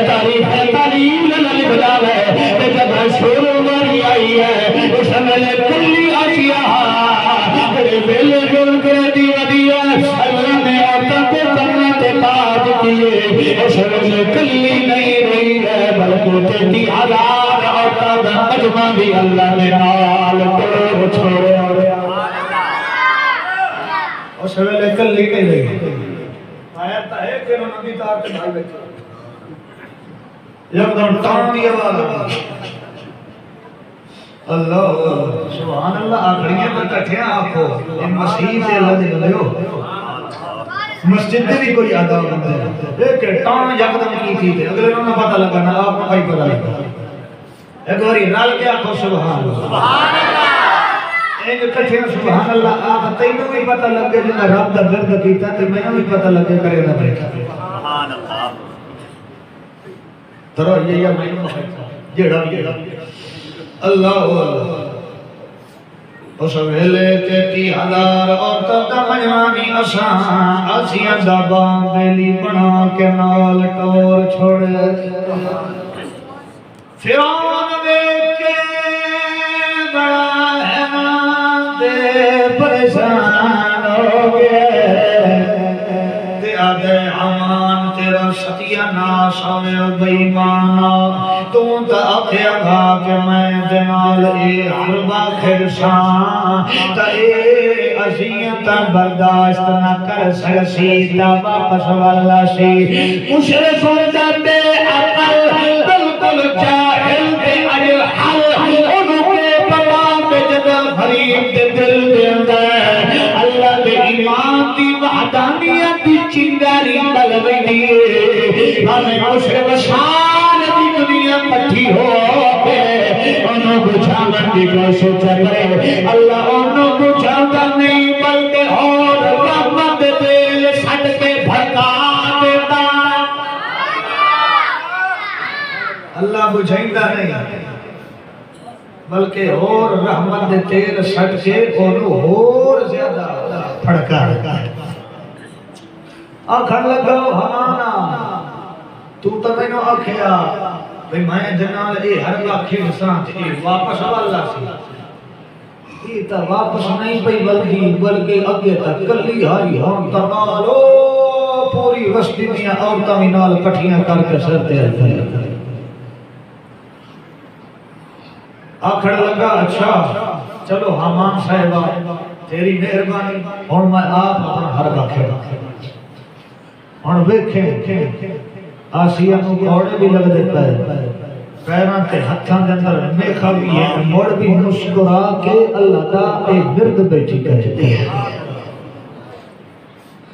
تاریخ ہے تعلیم للی بجا ہے جب شروع ماری آئی ہے اس میں کلی آسیہ میرے بیلے جل کے دیا دیا اللہ نے آتا کو کرنا تے تاج کیے اس میں کلی نہیں رہی ہے بلکہ 33,000 آتا دا مجمع بھی اللہ نے نال کو چھوڑے اس میں کلی نہیں رہی آیت ہے کہ انہوں نے تاج بھائی بیٹھا یکدم ٹان دی آواز اللہ سبحان اللہ آخریاں پر کٹھیاں آنکھو ان مسیح سے اللہ دے لئیو مسجد میں بھی کوئی آدھا ہوتا ہے ایک ٹان یکدم کی تھی تھے اگلے انہوں نے پتہ لگا نا آپ نے بھائی پتہ لگا ایک باری رال کے آنکھو سبحان اللہ ایک کٹھیاں سبحان اللہ آپ تینوں بھی پتہ لگ گئے جنہا رب دا درد کیتا تھے میں بھی پتہ لگ گئے کرے نہ بیٹھا سبحان اللہ ترہ یہ میں جیڑا اللہ اس ویلے 33,000 عورتوں دا مجمع اساں آسیاں دا باندلی بنا کے نال ٹور چھوڑے فرعون دیکھ کے بڑا حیران دے پریشان ہو گئے تے آدھے حمان تیرا ستیہ ناس ہمیں بیمانا تو تا آخیا گا کہ میں جنال اے حربہ کھرسان تا اے عزیتا برداشت نہ کر سکسی تا واپس والا سی مشرف دے عقل کل جاہل دے اجل حل انہوں کے پتا پہ جدہ غریب دے دل دے اندر اللہ دے ایمان دی وحدانیت دی چنگاری بلوی دیئے ہمیں مشرق شان دی دنیا پٹھی ہو کے انہوں کو چھاون دی کوشش کرے اللہ انہوں کو چھاوتا نہیں بلکہ اور رحمت دل سٹ کے بھڑکا دیتا اللہ بجھائندہ نہیں بلکہ اور رحمت دے تیل سٹ کے اور زیادہ پھڑکا آکھن لگاو ہمانا تو تمہیں آکھیا بھئی میں جنال اے ہر گا کھیڑ سانت اے واپس والا سی یہ تا واپس نہیں پئی بلکہ اگے تک کلی ہاری ہم تنالو پوری وسطی دیا عورتاں بھی نال کٹھیاں کر کے سرتے ہیں آکھڑ لگا اچھا چلو حمام صاحبہ تیری مہربانی اور میں آپ اپنا ہر گا کھیڑا اور دیکھیں آسیہ نو کوڑے بھی لگ دیتا ہے پیران تے ہتھاں دے اندر میخا بھی ہے موڑ بھی مسکرا کے اللہ دا ایک برد بیٹھی کہتے ہیں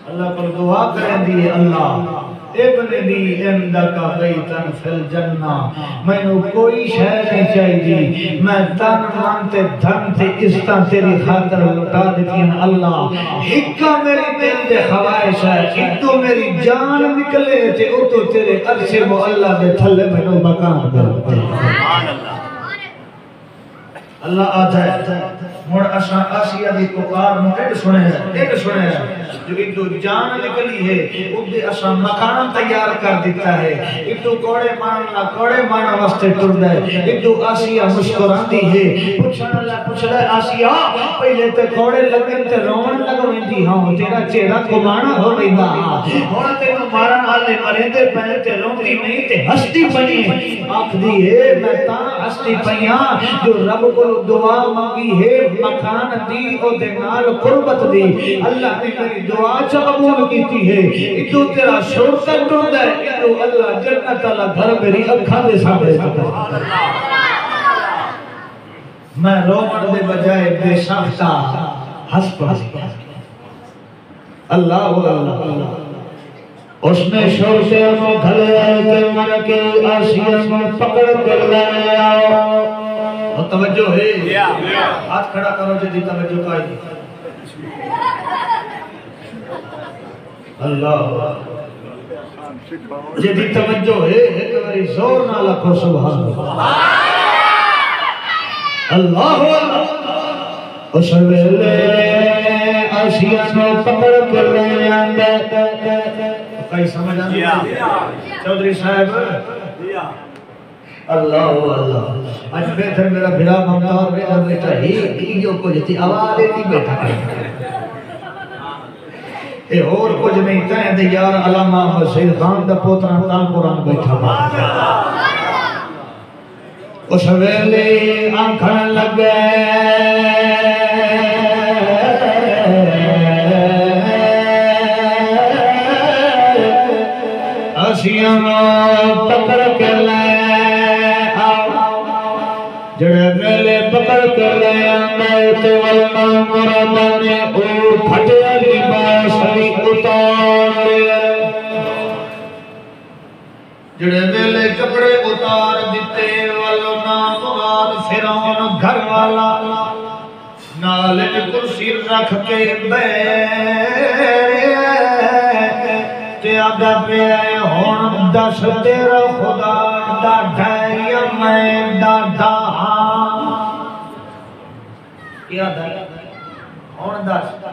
اللہ پر دعا کریں دیئے اللہ ابن دی اندکا بیتن فی الجنہ میں نو کوئی شہر نہیں چاہیے میں تن مانتے دھن تے استا تیری خاطر لٹا دیتی ہیں اللہ ہکا میری دل دے خوائش ہے اتو میری جان نکلے تے اتو تیرے عرصے وہ اللہ دے تھلے میں نو مکان کرتے اللہ آتا ہے مڑ آسیہ دی پکار نو ایک سنے ہیں جو اتو جان نکلی ہے ان دے اسا مکان تیار کر دیتا ہے اتو کوڑے مانا واسطے ٹر دے اتو آسیہ مسکران دی ہے پوچھنا اللہ پوچھنا ہے آسیہ پہلے تے کوڑے لگن تے رون لگویں دی ہاں تیرا چہرہ کمانا ہو رہی دا اور تیرا مارا آلے مرندے پہلے تے روندی نہیں تے ہستی پہنی آنکھ دی ہے میں تانا ہستی پہنیاں جو رب کو دعا مانگی ہے مکان دی او دے نال قربت دی اللہ نے میری دعا چا قبول کیتی ہے اتو تیرا شور تک ٹرد ہے اتو اللہ جنت اللہ گھر میری اکھا دے سامنے میں رومن دے بجائے بے شاکتا ہس پڑی اللہ اس نے شور سے انہوں گھلے آئے کہ من کے آسیہ میں پکڑ کر لے آؤ توجہ ہے ہاتھ کھڑا کرو جدی توجہ پائی اللہ جدی توجہ ہے ایک باری زور نہ لکھو سبحان اللہ اس ویلے آسیہ میں پکڑ کر لے آندے کئی سمجھ آندے چودھری صاحب اللہ اللہ آج بہتر میرا بھرا ممتار میرا بیٹا ہی جو کچھ تھی آوازیں تھی بیٹھا اے اور کچھ نہیں تائیں دے یار علامہ مسید خان دا پوتران تان قرآن بیٹھا اس ویلے آنکھن لگ گئے آسیاں پکڑ کے لے جڑے میلے پکڑ کر لے آمیت والمہ مرادانے او پھٹیا لباس بھی اتار لے جڑے میلے کپڑے اتار دیتے والمہ مراد فرعون گھر والا نالے کرسی رکھ کے تے آگا پہ آئے ہون دس تیرا خدا دا ڈھائی میں دا ڈھا کیا دا ہون دس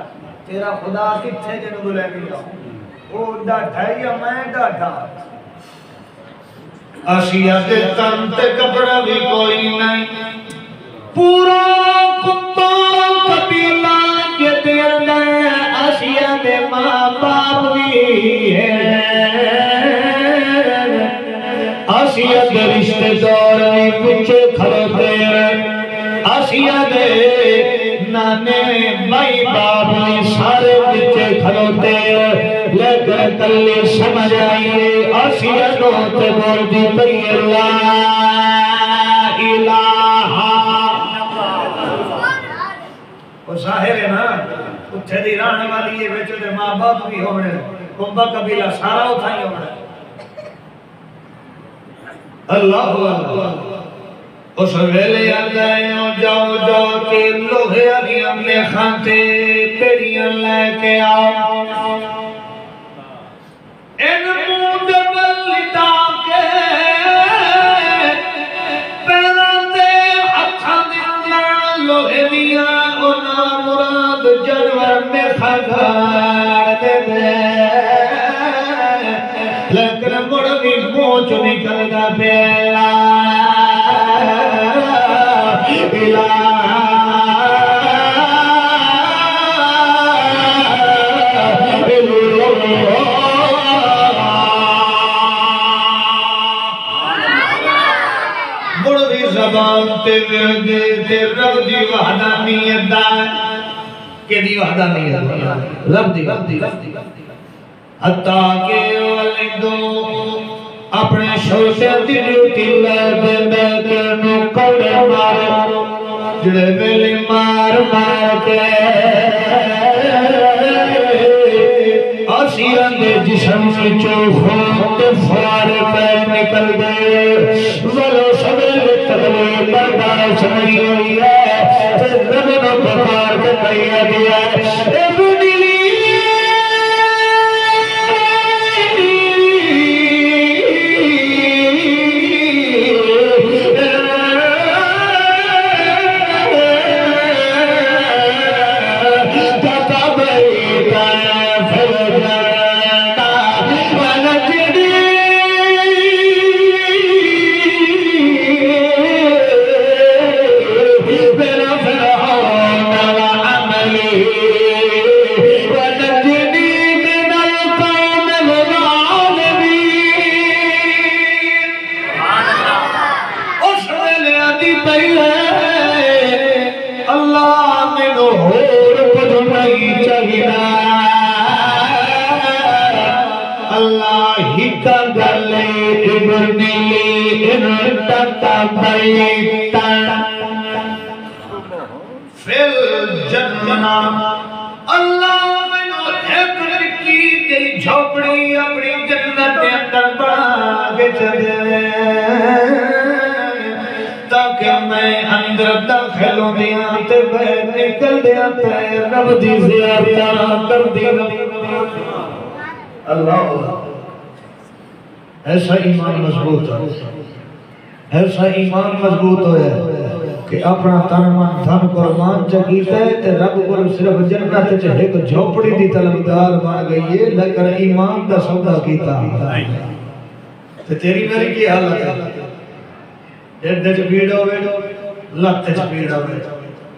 تیرا خدا کتھے جنو بلے گیا او دا ڈھائی میں دا ڈھا آسیہ دے تن تے کپڑا بھی کوئی نہیں پورا کتا قبیلہ کے دل میں آسیہ دے ماں باپ بھی ہے آسیہ دے رشتے دار بھی پچھے کھڑتے ہیں آسیہ دے نانے بھائی باپ بھی سارے پچھے کھڑتے ہیں لیکن کلی سمجھ آئیے آسیہ نوتے بول دی پئی لا الہ وہ ظاہر ہے نا اتھے دی رہنے والی ہے بیچو دے ماں باپ بھی ہو رہے کنبہ قبیلہ سارا اتھائی ہو رہے اللہ اللہ اس ویلے آدھائیں جاؤ جاؤ کے لوہے آگی اپنے خانتے پیڑیاں لے کے آؤ ان مودبل لٹا کے پیراتے ہتھاں دیاں لوہے دیاں اونا مراد جنور میں کھگاڑ دے دے لیکن مڑی موچ نکل دا پیلا زبان تے وردے تے رب دی وحدانیت دا کہ دی وحدانیت رب دی حتیٰ کہ والدوں اپنے شوشے دی ڈیوٹی لے دے دے نو کڑے مارے جڑے ویلی مار مار کے آسیاں دے جسم وچوں خون دے فوارے پہ نکل گئے ولو سویرے تکلیف برداشت نہیں ہوئی ہے رب نو پکار کے کہیا گیا اے دنیا اللہ میں ایک لکی دی جھوپڑی اپنی جنت کے اندر بنا کے چلے تاکہ میں اندر داخل ہوں دیا تے باہر نکل دیا تے رب دی زیارت کر دی اللہ ایسا ایمان مضبوط ہے ایسا ایمان مضبوط ہویا کہ اپنا تن من دھن قربان چکیتا ہے تے رب کو صرف جنت چ ایک جھوپڑی دی طلبدار بن گئی ہے لیکن ایمان دا سودا کیتا تے تیری میری کی حالت ہے ڈیڈ چ پیڑ ہوے لت چ پیڑ ہوے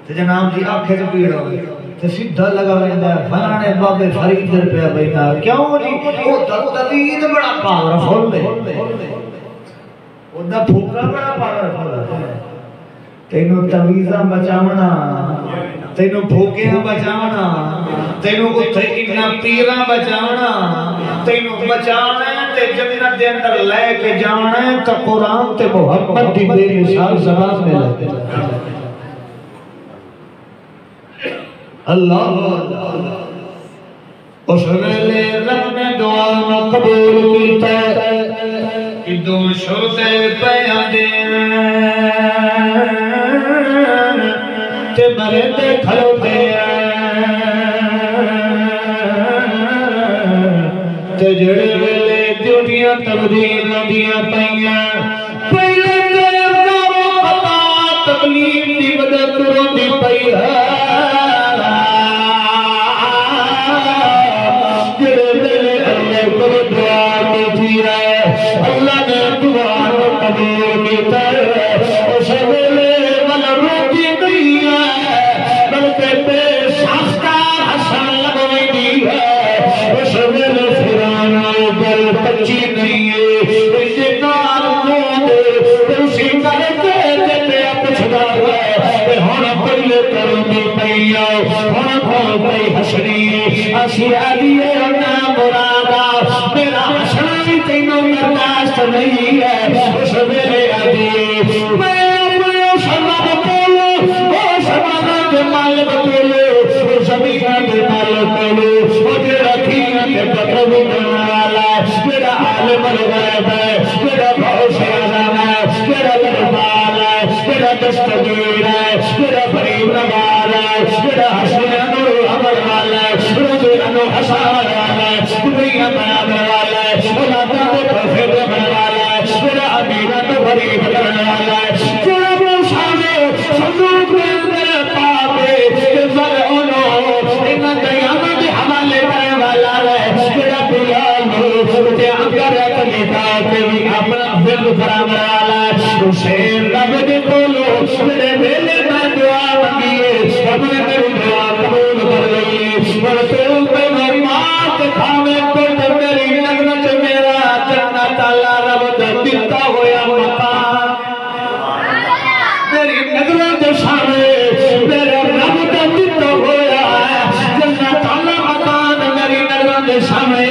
تے جناب دی آنکھ چ پیڑ ہوے تے سیدھا لگا ویندا ہے فلانے بابے فرید دے پیا بیٹھا کیوں جی او تدبیر بڑا پاورفل ہے او دا پھوکا بڑا پاورفل ہے تینو تویزہ بچاونا تینو بھوکیاں بچاونا تینو اتھے اتنا پیرہ بچاونا تینو بچاونا تے جنت دے اندر لے کے جانا تا قرآن تے محمد دی بے مثال زبان میں لگتے اللہ اس ویلے رب نے دعا نہ قبول کیتا کہ دو شوتے پیا دے تے مرے تے کھلوتے تے جڑے ویلے ڈیوٹیاں تبدیل دیاں پئیاں پہلے تے نارو پتا تکلیف دی وجہ روندی پئی ہے جڑے ویلے اللہ کو دعا کی ہے اللہ نے دعا کو قبول کیتا ہے اس ویلے والا روٹی نہیں ہے بلکہ بے ساختہ حسن لگوئی دی ہے اس ویلے فرعون پر پچی نہیں ہے اس نال کو اسی کر کے تے پچھدا ہے ہن پہلے کرنی پئی ہن کھول پئی حشری اسی علی نام مرادا میرا حسن بھی تینوں مردا نہیں ہے اس ویلے آدھی میں اپنے سبب بولو وہ سبب کے مالک بولو وہ زمین کے مالک بولو وہ جڑا کھیاں کے پتھر بننے والا ہے میرا عالم الغیب ہے میرا بہت اعظم ہے میرا دربار ہے میرا دستگیر ہے میرا فرید نگار ہے میرا حسین و عمر والا ہے رضوان و حسان والا ہے دنیا بنانے والا ہے اولادہ کو توفیق دینے والا ہے میرا امینت فرید کرنے والا ہے جب وہ سامنے صندوق میں اندر پاپے کہ فرعونو انہاں قیامت کے حوالے کرنے والا ہے میرا بلال مجھے اگر اپنی تاکہ بھی اپنا فکر کرانے والا ہے حسین رب کے بولو میرے ویلے میں دعا مانگیے اپنے میری دعا قبول کر لئیے پر تو میری ماں کے تھامے تو میری نظرت میرا جنت اللہ رب دیتا ہویا مقام میری نظرت سامنے میرے رب دیتا ہویا جنت اللہ مقام میری نظرت سامنے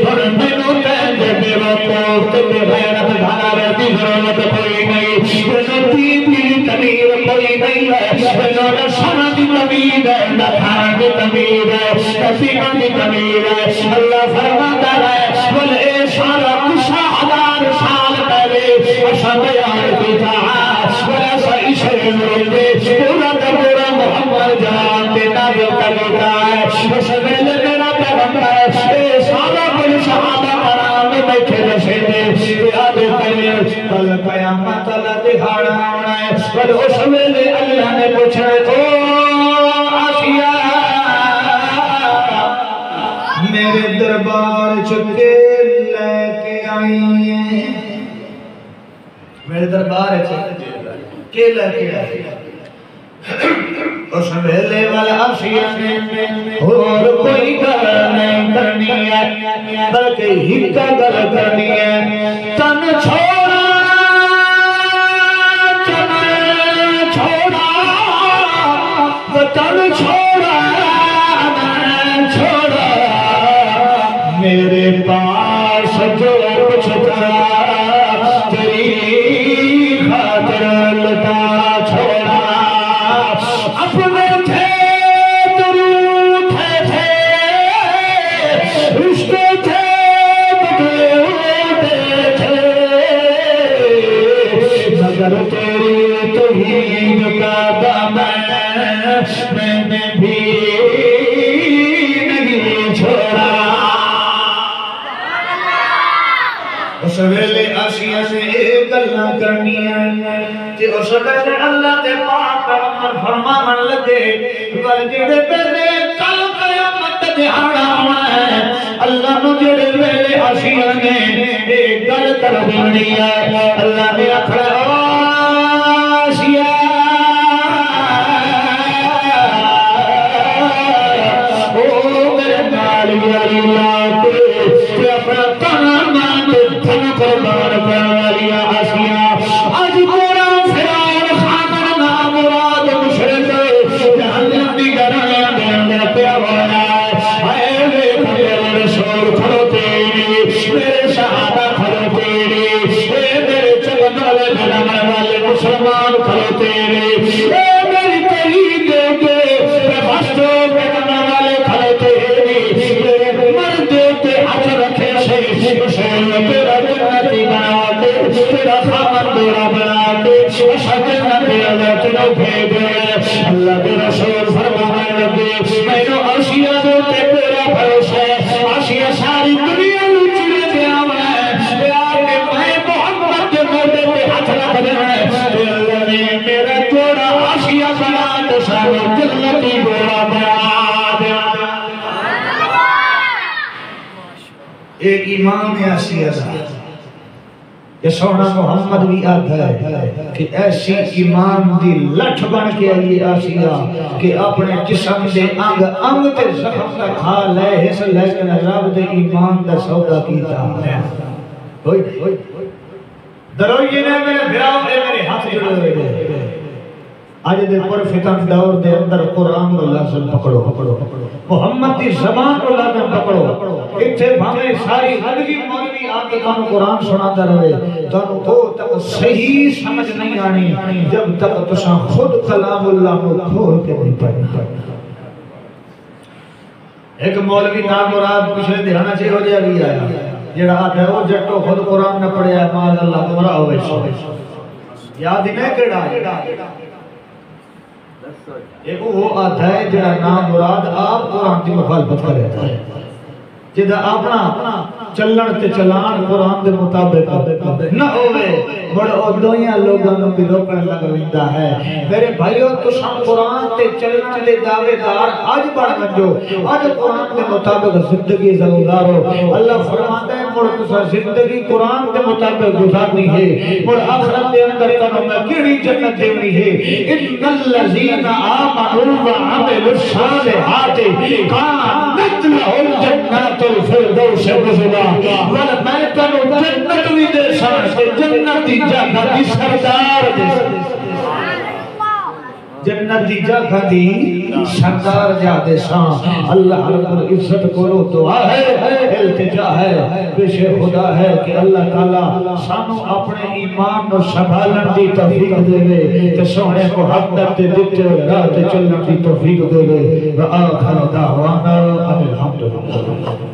اور مینوں کہندے میرا دوست تے غیرت دھارا رہتی ضرورت کوئی نہیں مینوں دین دی تمیر کوئی نہیں ہے مینوں رسول دی تمیر ہے نہ کھان دی تمیر ہے کسیاں دی تمیر ہے اللہ فرماتا ہے بل اے سارا قصہ 1000 سال پہلے اساں بیان کیتا بڑا صحیح شعر میں پورا کا پورا محمد جان دے نازل کرتا ہے اس ویلے میرا پیغمبر اے سارا کچھ صحابہ کرام میں بیٹھے رہے تھے یاد کریں کل قیامت کا دہاڑا آنا ہے پر اس ویلے اللہ نے پوچھا او آسیہ میرے دربار چکے لے کے آئی ہیں میرے دربار چکے لے کے آئی اس ویلے والا آسیہ نے اور کوئی گل نہیں کرنی ہے بلکہ ہی کا گل کرنی ہے تن چھوڑا تن چھوڑا تن چھوڑا چھوڑا میرے پاس جو کچھ تھا تیری خاطر لٹا چھوڑا اپنے تھے درود تھے رشتے تھے بدلے ہوتے تھے مگر تیری توحید کا دامن میں نے بھی نہیں چھوڑا اس ویلے آسیہ سے ایک گلاں کرنی ہے کہ اس ویلے اللہ دے پاک پیغمبر فرمان لگے ول جڑے پہلے کل قیامت دہاڑا آنا ہے اللہ نو جڑے ویلے آسیہ نے ایک گل کرنی ہے اللہ نے آکھیا آسیہ او میرے نال یاری لا کے اپنا تن تن قربان کرنے والی آسیہ آج پورا فرعون خاطر نام مراد مشرک جہنم دی گھراں دے اندر پیا ہوا ہے ویکھ میرے رسول کھڑوتے میرے صحابہ کھڑوتے میرے چلن والے بھرنے والے مسلمان کھڑوتے اے میری تحریر دے کے واسطے بھرنے والے کھڑوتے میرے مرد کے ہاتھ رکھے سے حسین تیرا جنتی بنا دے تیرا خامن تیرا بنا دے ایسا جنتی اللہ تیرا بھیج دے اللہ کے رسول فرمانے لگے میں نے آسیہ دے تیرا بھروسہ ہے آسیہ ساری دنیا لچڑے دے آمنا ہے پیار کے میں محمد کے موٹے پہ ہاتھ رکھ دینا ہے اللہ نے میرا جوڑا آسیہ بنا تو سارے جنتی جوڑا بنا دے ایک ایمان ہے آسیہ دا کہ سونا محمد بھی آتا ہے کہ ایسی ایمان دی لٹھ بن کے آئی آسیہ کہ اپنے جسم دے انگ انگ تے زخم کا کھا لے اس لیکن رب دے ایمان دا سودا کیتا ہوئی درویے نے میرے بھراؤ اے میرے ہاتھ جڑے ہوئے آج دے پر فتن دور دے اندر قرآن اللہ سے پکڑو محمد دی زبان کو لازم پکڑو اتھے بھامے ساری زندگی مولوی آپ کے کانوں قرآن سناتا رہے تو وہ تک صحیح سمجھ نہیں آنی جب تک تساں خود کلام اللہ کو کھول کے نہیں پڑھنا. ایک مولوی نام مراد پچھلے دہانا چاہیے ہو جائے بھی آیا جڑا آتا ہے وہ جٹو خود قرآن نہ پڑھے ہے ماذ اللہ تمہارا ہوئے سو یاد ہی نہیں کڑا ایک وہ آتا ہے جڑا نام مراد آپ قرآن کی مخالفت کرتا ہے جدہ اپنا چلن تے چلان قرآن دے مطابق نہ ہوئے بڑا ادویاں لوگوں نے بھی روکنے لگویندہ ہے. میرے بھائیو تو سام قرآن تے چلن دے دعوے دار آج بڑھ منجو آج قرآن دے مطابق زندگی گزارو. اللہ فرماتا ہے مڑ کسا زندگی قرآن دے مطابق گزارنی ہے مڑ آخرت دے اندر کنو میں کیڑی جنت دیونی ہے. ان الذین آمنوا وعملوا الصالحات کانت لهم جنات الفردوس نزلا. ول میں تنو جنت بھی دے سان سے جنت دی جگہ دی سردار دے جنت دی جگہ دی سردار جا دے سان. اللہ رب العزت کو دعا ہے التجا ہے پیش خدا ہے کہ اللہ تعالی سانو اپنے ایمان نو سنبھالن دی توفیق دے تے سونے کو حق تے دتے راہ تے چلن دی توفیق دے. وآخر دعوانا الحمدللہ.